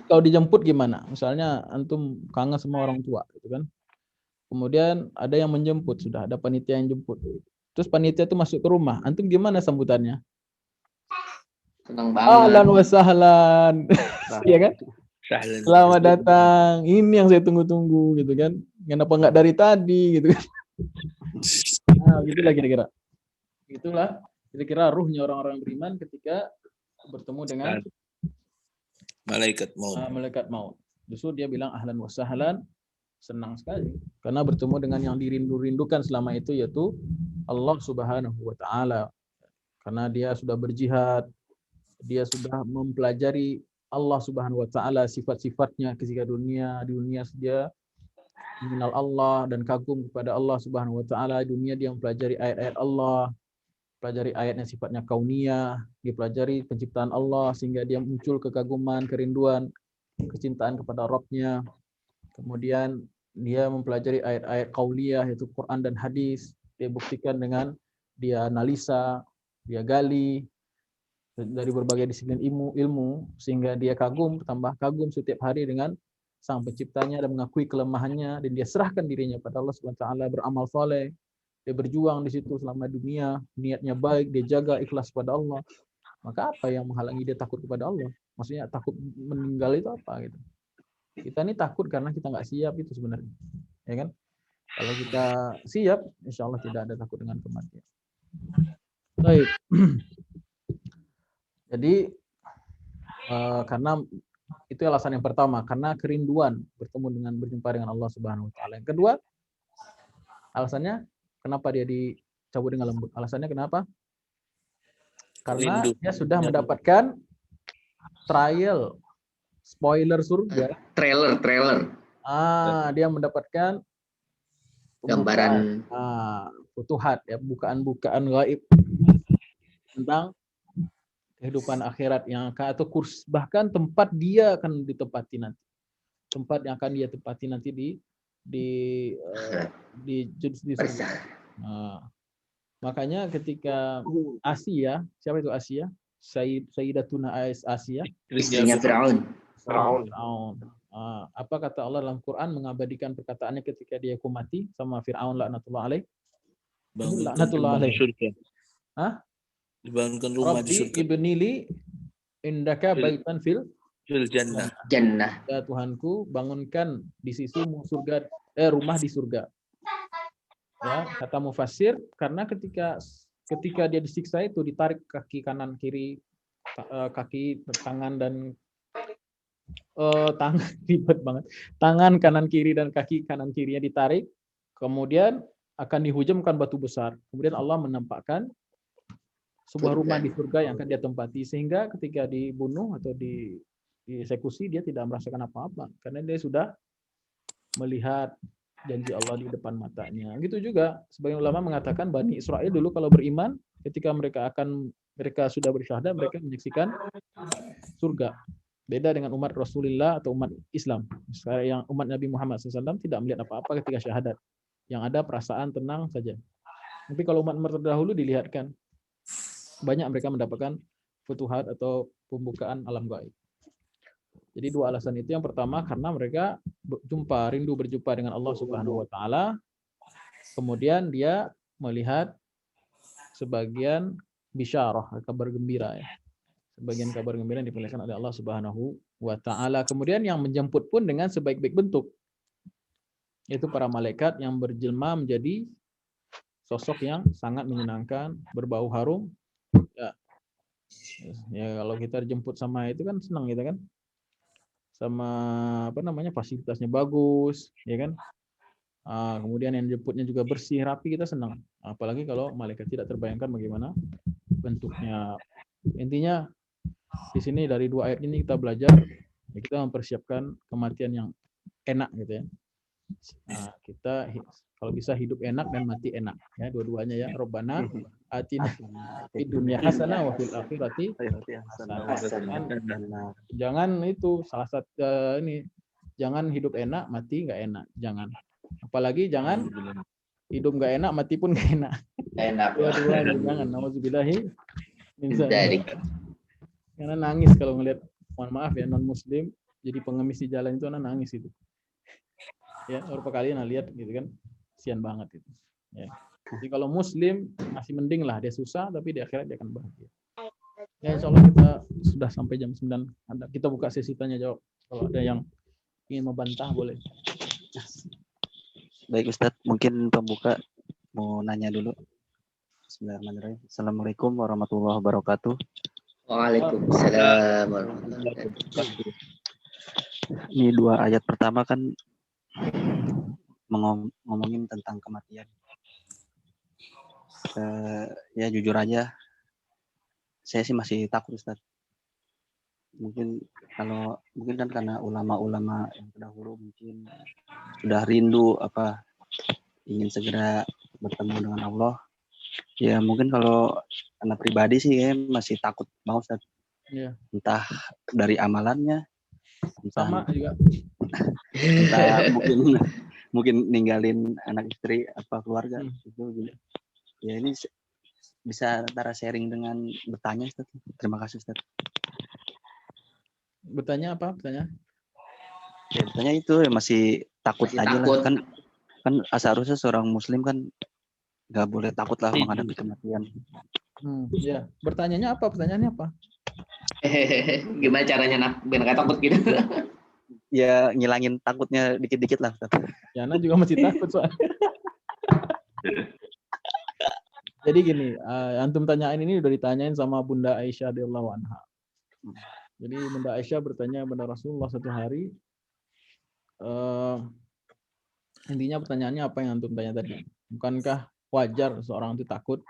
Kalau dijemput gimana? Misalnya antum kangen sama orang tua gitu kan. Kemudian ada yang menjemput, sudah ada panitia yang jemput. Terus panitia itu masuk ke rumah. Antum gimana sambutannya? Senang banget. Ahlan wa sahlan. Iya kan? Sahlan. Selamat datang. Ini yang saya tunggu-tunggu gitu kan. Kenapa nggak dari tadi gitu kan? Nah, gitulah kira-kira. Itulah kira-kira ruhnya orang-orang beriman ketika bertemu dengan Malaikat maut. malaikat maut. Justru dia bilang ahlan wa sahlan, senang sekali karena bertemu dengan yang dirindu-rindukan selama itu yaitu Allah Subhanahu wa taala. Karena dia sudah berjihad, dia sudah mempelajari Allah Subhanahu wa taala, sifat-sifatnya ketika di dunia dia mengenal Allah dan kagum kepada Allah Subhanahu wa taala. Di dunia dia mempelajari ayat-ayat Allah, pelajari ayat yang sifatnya kauniyah, dipelajari penciptaan Allah sehingga dia muncul kekaguman, kerinduan, kecintaan kepada Rabb-nya. Kemudian dia mempelajari ayat-ayat qauliyah yaitu Quran dan hadis, dia buktikan dengan dia analisa, dia gali dari berbagai disiplin ilmu sehingga dia kagum, tambah kagum setiap hari dengan sang penciptanya dan mengakui kelemahannya dan dia serahkan dirinya pada Allah Subhanahu wa taala, beramal saleh. Dia berjuang di situ selama dunia, niatnya baik, dia jaga ikhlas pada Allah. Maka apa yang menghalangi dia takut kepada Allah? Maksudnya takut meninggal itu apa gitu? Kita ini takut karena kita nggak siap itu sebenarnya, ya kan? Kalau kita siap, insya Allah tidak ada takut dengan kematian. Baik. Jadi karena itu alasan yang pertama, karena kerinduan berjumpa dengan Allah Subhanahu wa taala. Yang kedua, alasannya kenapa dia dicabut dengan lembut? Alasannya kenapa? Karena dia sudah mendapatkan trial, spoiler surga. Trailer. Dia mendapatkan Gambaran. futuhat, ya, bukaan-bukaan gaib tentang kehidupan akhirat yang akan, atau kurs, bahkan tempat dia akan ditempati nanti. Tempat yang akan dia tempati nanti di surga. Makanya ketika Asia, siapa itu Asia? Sayyidatuna Asia, Istrinya Firaun. Apa kata Allah dalam Quran mengabadikan perkataannya ketika dia mati sama Firaun laknatullah alaih? Laknatullah alaih. Dibangunkan rumah di surga. Ibnili indaka baitan fil Jannah. Ya Tuhanku, bangunkan di sisimu surga, rumah di surga. Ya, kata mufassir, karena ketika dia disiksa itu ditarik kaki kanan kiri, kaki tangan dan tangan ribet banget. Tangan kanan kiri dan kaki kanan kirinya ditarik, kemudian akan dihujamkan batu besar. Kemudian Allah menampakkan sebuah rumah di surga yang akan dia tempati, sehingga ketika dibunuh atau dieksekusi dia tidak merasakan apa-apa karena dia sudah melihat janji Allah di depan matanya. Gitu juga sebagian ulama mengatakan Bani Israel dulu kalau beriman ketika mereka sudah bersyahadat mereka menyaksikan surga. Beda dengan umat Rasulullah atau umat Islam. Yang umat Nabi Muhammad SAW tidak melihat apa-apa ketika syahadat. Yang ada perasaan tenang saja. Tapi kalau umat terdahulu dilihatkan banyak mereka mendapatkan futuhat atau pembukaan alam gaib. Jadi dua alasan itu. Yang pertama karena mereka rindu berjumpa dengan Allah Subhanahu wa taala. Kemudian dia melihat sebagian bisyarah, kabar gembira ya. Sebagian kabar gembira yang diperlihatkan oleh Allah Subhanahu wa taala. Kemudian yang menjemput pun dengan sebaik-baik bentuk. Yaitu para malaikat yang berjelma menjadi sosok yang sangat menyenangkan, berbau harum. Ya. Ya kalau kita dijemput sama itu kan senang kita kan. Sama apa namanya fasilitasnya bagus, ya kan? Kemudian yang jemputnya juga bersih, rapi, kita senang. Apalagi kalau malaikat tidak terbayangkan bagaimana bentuknya. Intinya di sini dari 2 ayat ini kita belajar, ya kita mempersiapkan kematian yang enak gitu ya. Kita kalau bisa hidup enak dan mati enak ya, dua-duanya ya. Robbana atina fid dunya hasanah wa fil akhirati hasanah. Jangan itu salah satu ini, jangan hidup enak mati nggak enak, jangan. Apalagi jangan hidup nggak enak mati pun nggak enak. Enak. Dua-duanya jangan. Nauzubillahi min Dari dzalik. Karena nangis kalau ngelihat, mohon maaf ya, non muslim jadi pengemis di jalan itu, anak nangis itu. Ya, beberapa kali anak lihat gitu kan, kasihan banget itu. Ya. Jadi kalau muslim masih mending lah, dia susah tapi di akhirat dia akan bahagia. Ya, insya Allah kita sudah sampai jam 9. Kita buka sesi tanya jawab. Kalau ada yang ingin membantah boleh. Baik Ustadz, mungkin pembuka mau nanya dulu. Bismillahirrahmanirrahim. Assalamualaikum warahmatullahi wabarakatuh. Waalaikumsalam warahmatullahi wabarakatuh. Ini 2 ayat pertama kan ngomongin tentang kematian. Ya jujur aja, saya sih masih takut Ustadz. Mungkin kan karena ulama-ulama yang terdahulu mungkin sudah rindu ingin segera bertemu dengan Allah. Ya mungkin kalau anak pribadi sih masih takut banget Ustadz. Ya. Entah dari amalannya, Sama juga. entah mungkin ninggalin anak istri keluarga itu. Ya ini bisa antara sharing dengan bertanya Ustaz. Terima kasih Ustaz. Bertanya apa? Bertanya? Ya, bertanya itu masih takut aja lah. Kan seharusnya seorang muslim kan nggak boleh takut lah menghadapi kematian. Ya, bertanyanya apa? Pertanyaannya apa? Gimana caranya biar nggak takut gitu? Ya ngilangin takutnya dikit-dikit lah Ustaz. Ya, Ana juga masih takut soalnya. Jadi gini, antum tanyaan ini udah ditanyain sama Bunda Aisyah radhiyallahu anha. Jadi Bunda Aisyah bertanya kepada Rasulullah satu hari, intinya pertanyaannya apa yang antum tanya tadi? Bukankah wajar seorang itu takut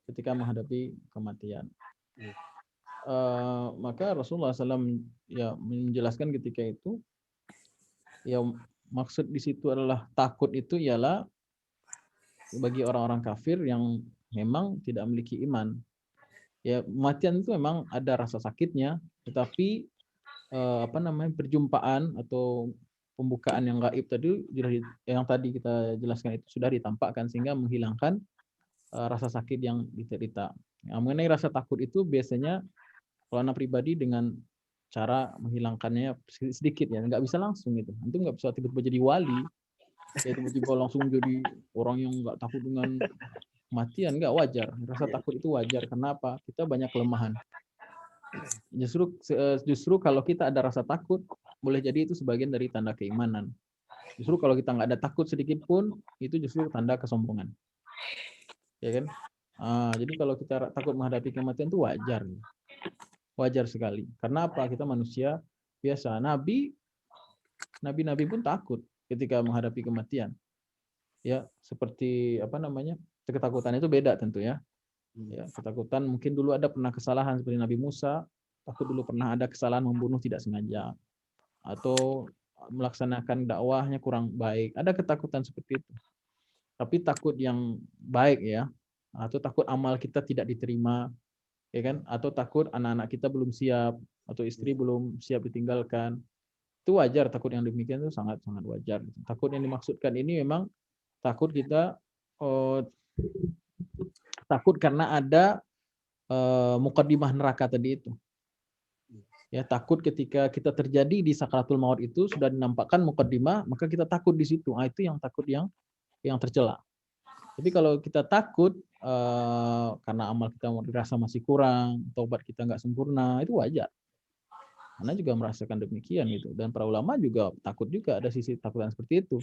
ketika menghadapi kematian? Maka Rasulullah SAW ya menjelaskan ketika itu, ya maksud di situ adalah takut itu ialah bagi orang-orang kafir yang memang tidak memiliki iman. Ya, kematian itu memang ada rasa sakitnya, tetapi perjumpaan atau pembukaan yang gaib tadi, yang tadi kita jelaskan itu sudah ditampakkan sehingga menghilangkan rasa sakit yang diderita. Mengenai rasa takut itu biasanya kalau anak pribadi dengan cara menghilangkannya sedikit ya, nggak bisa langsung gitu. Antum nggak bisa tiba-tiba jadi wali, ya tiba-tiba langsung jadi orang yang nggak takut dengan kematian, nggak wajar. Rasa takut itu wajar. Kenapa? Kita banyak kelemahan. Justru kalau kita ada rasa takut, boleh jadi itu sebagian dari tanda keimanan. Justru kalau kita nggak ada takut sedikit pun, itu justru tanda kesombongan. Ya kan? Jadi kalau kita takut menghadapi kematian itu wajar. Wajar sekali. Karena apa? Kita manusia biasa. Nabi pun takut ketika menghadapi kematian. Ya, seperti ketakutan itu beda tentu ya. Ya, ketakutan mungkin dulu pernah kesalahan seperti Nabi Musa, takut dulu pernah ada kesalahan membunuh tidak sengaja atau melaksanakan dakwahnya kurang baik. Ada ketakutan seperti itu. Tapi takut yang baik ya, atau takut amal kita tidak diterima, ya kan? Atau takut anak-anak kita belum siap atau istri belum siap ditinggalkan. Itu wajar, takut yang demikian itu sangat-sangat wajar. Takut yang dimaksudkan ini memang takut kita takut karena ada mukaddimah neraka tadi itu. Ya, takut ketika kita terjadi di sakaratul maut itu sudah dinampakkan mukaddimah, maka kita takut di situ. Itu yang takut yang tercela. Tapi kalau kita takut karena amal kita dirasa masih kurang, taubat kita nggak sempurna, itu wajar. Anda juga merasakan demikian gitu. Dan para ulama juga takut juga, ada sisi takutan seperti itu.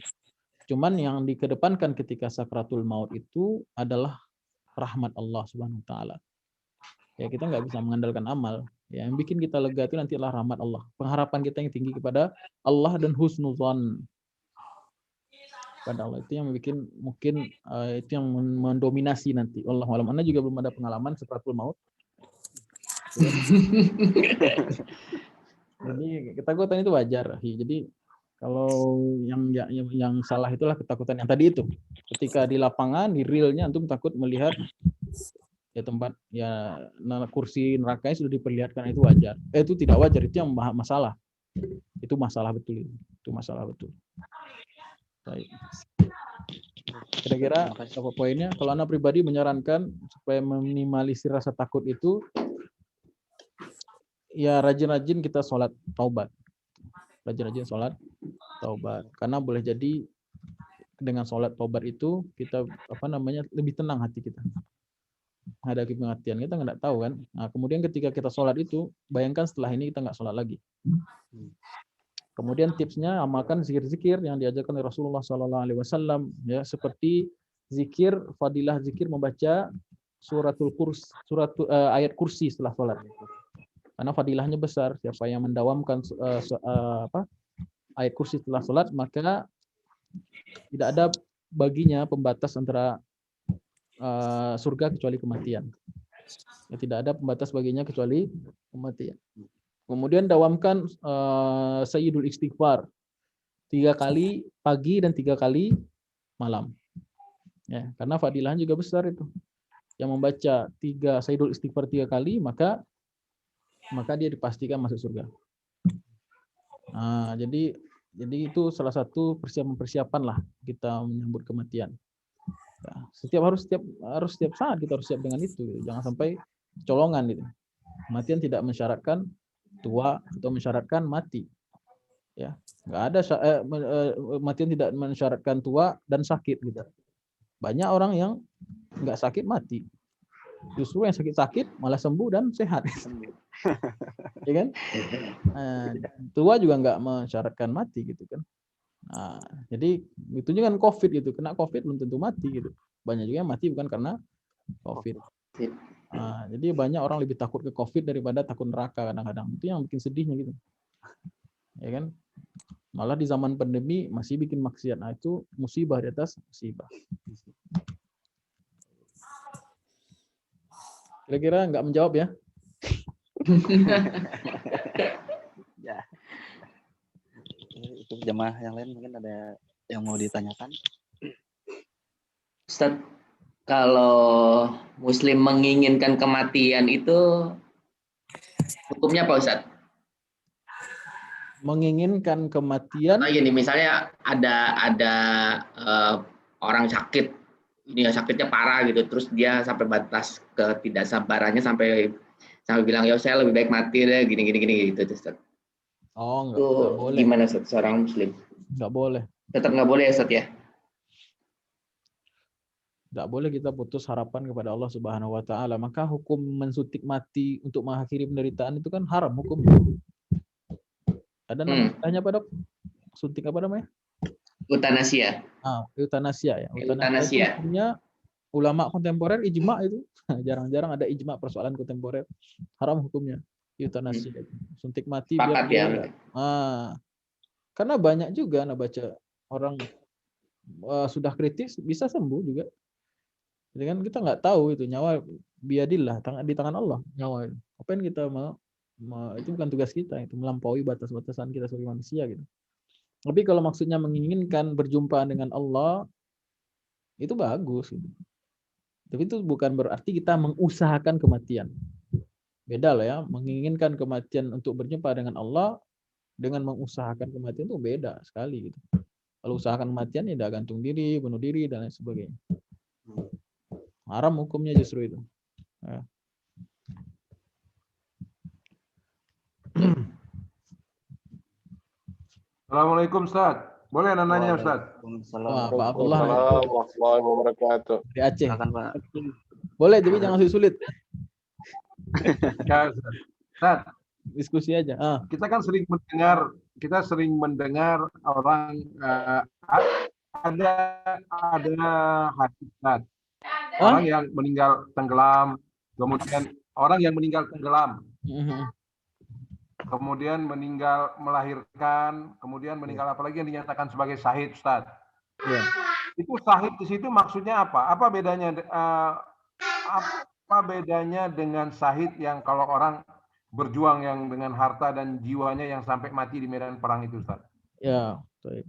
Cuman yang dikedepankan ketika sakaratul maut itu adalah rahmat Allah Subhanahu wa taala. ya kita nggak bisa mengandalkan amal. Ya, yang bikin kita lega itu nantilah rahmat Allah. Pengharapan kita yang tinggi kepada Allah dan husnuzon pada Allah itu yang bikin mungkin itu yang mendominasi nanti. Allah alam. Anda juga belum ada pengalaman sepratul maut. Jadi ketakutan itu wajar. Jadi kalau yang salah itulah ketakutan yang tadi itu. Ketika di lapangan, di realnya antum takut melihat ya tempat ya kursi nerakanya sudah diperlihatkan, itu wajar. Itu tidak wajar, itu yang masalah. Itu masalah betul. Itu masalah betul. Baik. Kira-kira apa poinnya? Kalau Anda pribadi menyarankan supaya meminimalisir rasa takut itu, ya rajin-rajin kita sholat taubat. Rajin-rajin sholat taubat. Karena boleh jadi dengan sholat taubat itu kita lebih tenang hati kita. Hadapi kematian kita nggak tahu kan. Nah, kemudian ketika kita sholat itu, bayangkan setelah ini kita nggak sholat lagi. Kemudian tipsnya amalkan zikir-zikir yang diajarkan oleh Rasulullah SAW, ya, seperti zikir, fadilah zikir membaca ayat kursi setelah sholat. Karena fadilahnya besar. Siapa yang mendawamkan ayat kursi setelah sholat, maka tidak ada baginya pembatas antara surga kecuali kematian. Ya, tidak ada pembatas baginya kecuali kematian. Kemudian dawamkan Sayyidul Istighfar 3 kali pagi dan 3 kali malam. Ya, karena fadilahnya juga besar itu. Yang membaca Sayyidul Istighfar 3 kali maka dia dipastikan masuk surga. Nah, jadi itu salah satu persiapan lah kita menyambut kematian. Nah, setiap saat kita harus siap dengan itu. Jangan sampai colongan gitu. Kematian tidak mensyaratkan tua atau mensyaratkan mati. Ya, nggak ada kematian tidak mensyaratkan tua dan sakit gitu. Banyak orang yang nggak sakit mati. Justru yang sakit malah sembuh dan sehat. Ya kan? Tua juga nggak mensyaratkan mati gitu kan. Nah, jadi itu juga kan COVID gitu. Kena COVID belum tentu mati gitu. Banyak juga yang mati bukan karena COVID. Nah, jadi banyak orang lebih takut ke COVID daripada takut neraka kadang-kadang. Itu yang bikin sedihnya gitu. Ya kan? Malah di zaman pandemi masih bikin maksiat. Nah, itu musibah di atas musibah. Kira-kira nggak menjawab ya? Ya. Itu jemaah yang lain mungkin ada yang mau ditanyakan. Ustaz, kalau Muslim menginginkan kematian itu hukumnya apa, Ustaz? Menginginkan kematian. Nah, gini, misalnya ada orang sakit, ini sakitnya parah gitu, terus dia sampai batas ketidaksabarannya sampai bilang ya saya lebih baik mati deh, gini gitu, Ustaz. Oh, nggak boleh. Gimana, Ustaz, seorang Muslim? Nggak boleh. Tetap nggak boleh ya, Ustaz ya? Nggak boleh kita putus harapan kepada Allah Subhanahu Wa Taala. Maka hukum mensuntik mati untuk mengakhiri penderitaan itu kan haram hukumnya. Ada namanya apa, Dok? Suntik apa namanya? Eutanasia. Eutanasia ya. Eutanasia. Hukumnya ulama kontemporer ijma itu. Jarang-jarang ada ijma persoalan kontemporer. Haram hukumnya eutanasia. Suntik mati Pakat biar ya. karena banyak juga baca orang sudah kritis bisa sembuh juga. Jadi kan kita nggak tahu itu nyawa biadillah, di tangan Allah nyawa itu. Apa yang kita itu bukan tugas kita, itu melampaui batas-batasan kita sebagai manusia gitu. Tapi kalau maksudnya menginginkan berjumpa dengan Allah itu bagus gitu. Tapi itu bukan berarti kita mengusahakan kematian. Beda lah ya, menginginkan kematian untuk berjumpa dengan Allah dengan mengusahakan kematian itu beda sekali gitu. Kalau usahakan kematian ya gantung diri, bunuh diri dan lain sebagainya. Haram hukumnya justru itu. Ya. Assalamualaikum, Ustaz. Boleh nanya, Ustaz? Pak Abdullah warahmatullahi wabarakatuh. di Aceh. Silakan, Pak. Boleh, tapi jangan sulit. Ya, Ustaz. Diskusi aja. Kita kan sering mendengar orang ada hadis, Ustaz. Orang yang meninggal tenggelam, kemudian orang yang meninggal tenggelam, Mhm. kemudian meninggal melahirkan, kemudian meninggal apalagi yang dinyatakan sebagai syahid, Ustaz. Ya. Itu syahid di situ maksudnya apa? Apa bedanya dengan syahid yang kalau orang berjuang yang dengan harta dan jiwanya yang sampai mati di medan perang itu, Ustaz? Ya, baik.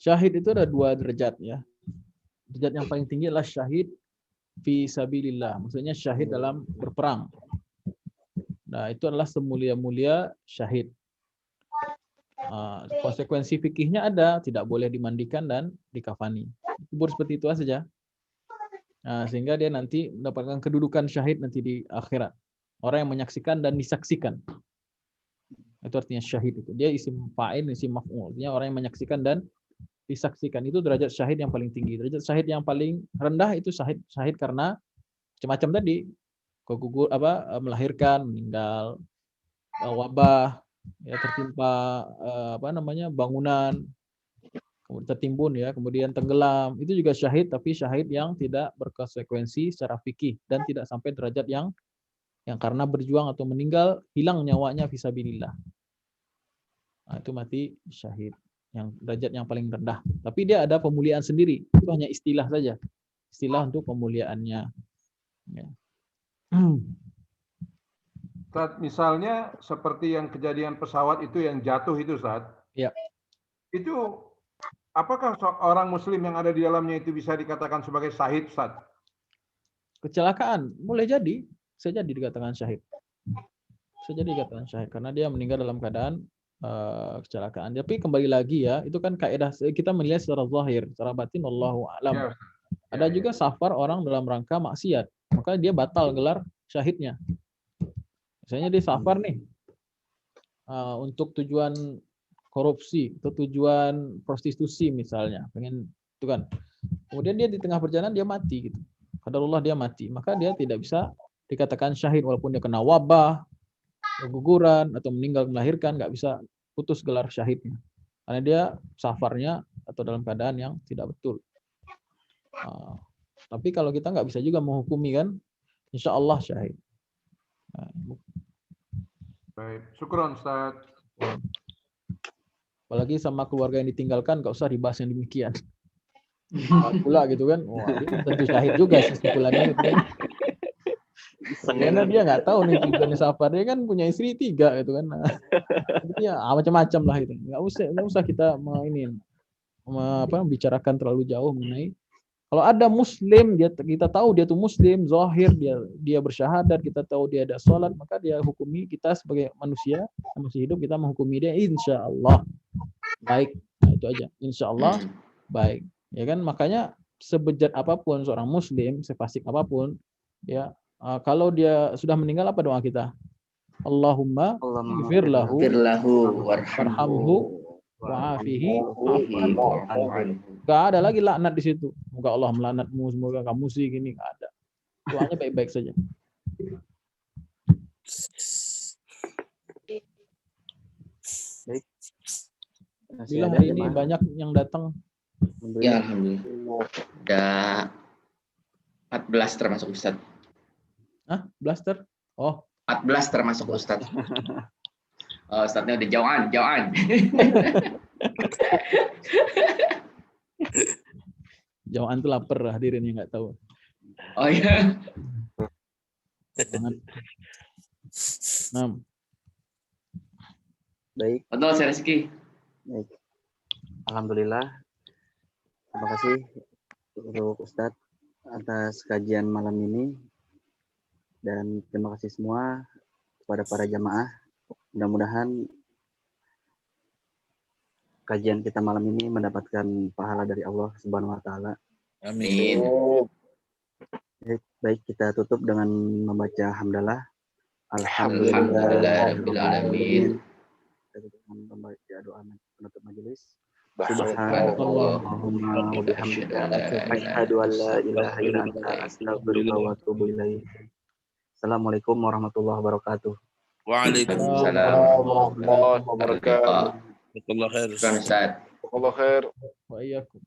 Syahid itu ada 2 derajat ya. Derajat yang paling tinggi adalah syahid fi sabilillah. Maksudnya syahid dalam berperang. Nah, itu adalah semulia-mulia syahid. Konsekuensi fikihnya ada, tidak boleh dimandikan dan dikafani. Kubur seperti itu saja. Nah, sehingga dia nanti mendapatkan kedudukan syahid nanti di akhirat. Orang yang menyaksikan dan disaksikan. Itu artinya syahid itu. Dia isim fa'il, isim maf'ul. Artinya orang yang menyaksikan dan disaksikan. Itu derajat syahid yang paling tinggi. Derajat syahid yang paling rendah itu syahid karena macam-macam tadi. Kegugur melahirkan, meninggal, wabah, ya tertimpa bangunan, kemudian tertimbun ya, kemudian tenggelam. Itu juga syahid, tapi syahid yang tidak berkonsekuensi secara fikih dan tidak sampai derajat yang karena berjuang atau meninggal hilang nyawanya fisabilillah. Nah, itu mati syahid yang derajat yang paling rendah. Tapi dia ada pemuliaan sendiri. Itu hanya istilah saja. Istilah untuk pemuliaannya. Ya. Ustaz, misalnya seperti yang kejadian pesawat itu yang jatuh itu, Ustaz. Ya. Itu apakah orang muslim yang ada di dalamnya itu bisa dikatakan sebagai syahid, Ustaz? Kecelakaan boleh jadi, bisa jadi dikatakan syahid. Bisa jadi dikatakan syahid karena dia meninggal dalam keadaan kecelakaan. Tapi kembali lagi ya, itu kan kaidah kita melihat secara zahir, secara batin wallahu a'lam. Ada juga safar orang dalam rangka maksiat, maka dia batal gelar syahidnya. Misalnya dia safar nih untuk tujuan korupsi atau tujuan prostitusi misalnya, pengen itu kan. Kemudian dia di tengah perjalanan dia mati gitu. Qadarullah dia mati, maka dia tidak bisa dikatakan syahid walaupun dia kena wabah, keguguran atau meninggal melahirkan, nggak bisa putus gelar syahidnya. Karena dia safarnya atau dalam keadaan yang tidak betul. Tapi kalau kita nggak bisa juga menghukumi kan, insya Allah syahid. Baik, syukron Ustaz. Apalagi sama keluarga yang ditinggalkan, nggak usah dibahas yang demikian. Pula gitu kan, wah dia tentu syahid juga sekumpulannya gitu kan. Karena dia nggak tahu nih tujuannya safar, dia kan punya istri 3 gitu kan. Nah, ya macam-macam lah itu. Nggak usah kita membicarakan terlalu jauh mengenai. Kalau ada muslim, kita tahu dia tuh muslim, zahir, dia bersyahadat, kita tahu dia ada sholat, maka dia hukumi kita sebagai manusia, masih hidup, kita menghukumi dia insya Allah baik. Nah, itu aja, insya Allah baik. Ya kan, makanya sebejat apapun seorang muslim, sefasik apapun, ya kalau dia sudah meninggal, apa doa kita? Allahumma ighfir lahu warhamhu wa'afihi wa'afan. Gak ada lagi laknat di situ. Semoga Allah melaknatmu, semoga kamu sih gini, gak ada. Doanya baik-baik saja. Baik. Bila hari ini banyak yang datang. Ya, alhamdulillah. Ada 14 termasuk Ustaz. Hah? Blaster? Oh. 14 termasuk Ustaz. Oh, Ustaznya udah jauhan. Jauhan tuh lapar hadirin yang nggak tahu. Oh iya. Baik. Betul, saya Rizky. Baik. Alhamdulillah. Terima kasih untuk Ustadz atas kajian malam ini. Dan terima kasih semua kepada para jamaah. Mudah-mudahan kajian kita malam ini mendapatkan pahala dari Allah Subhanahu wa taala. Amin. Baik, kita tutup dengan membaca hamdalah. Alhamdulillahirabbil alamin. Dengan membaca doa penutup majelis. Subhanallahumma wa bihamdika asyhadu an la ilaha illa anta astaghfiruka wa atubu ilaik. Assalamualaikum warahmatullahi wabarakatuh. Waalaikumsalam warahmatullahi wabarakatuh. Jazakallah khair. Ustaz. Jazakallah khair. Wa iyyakum.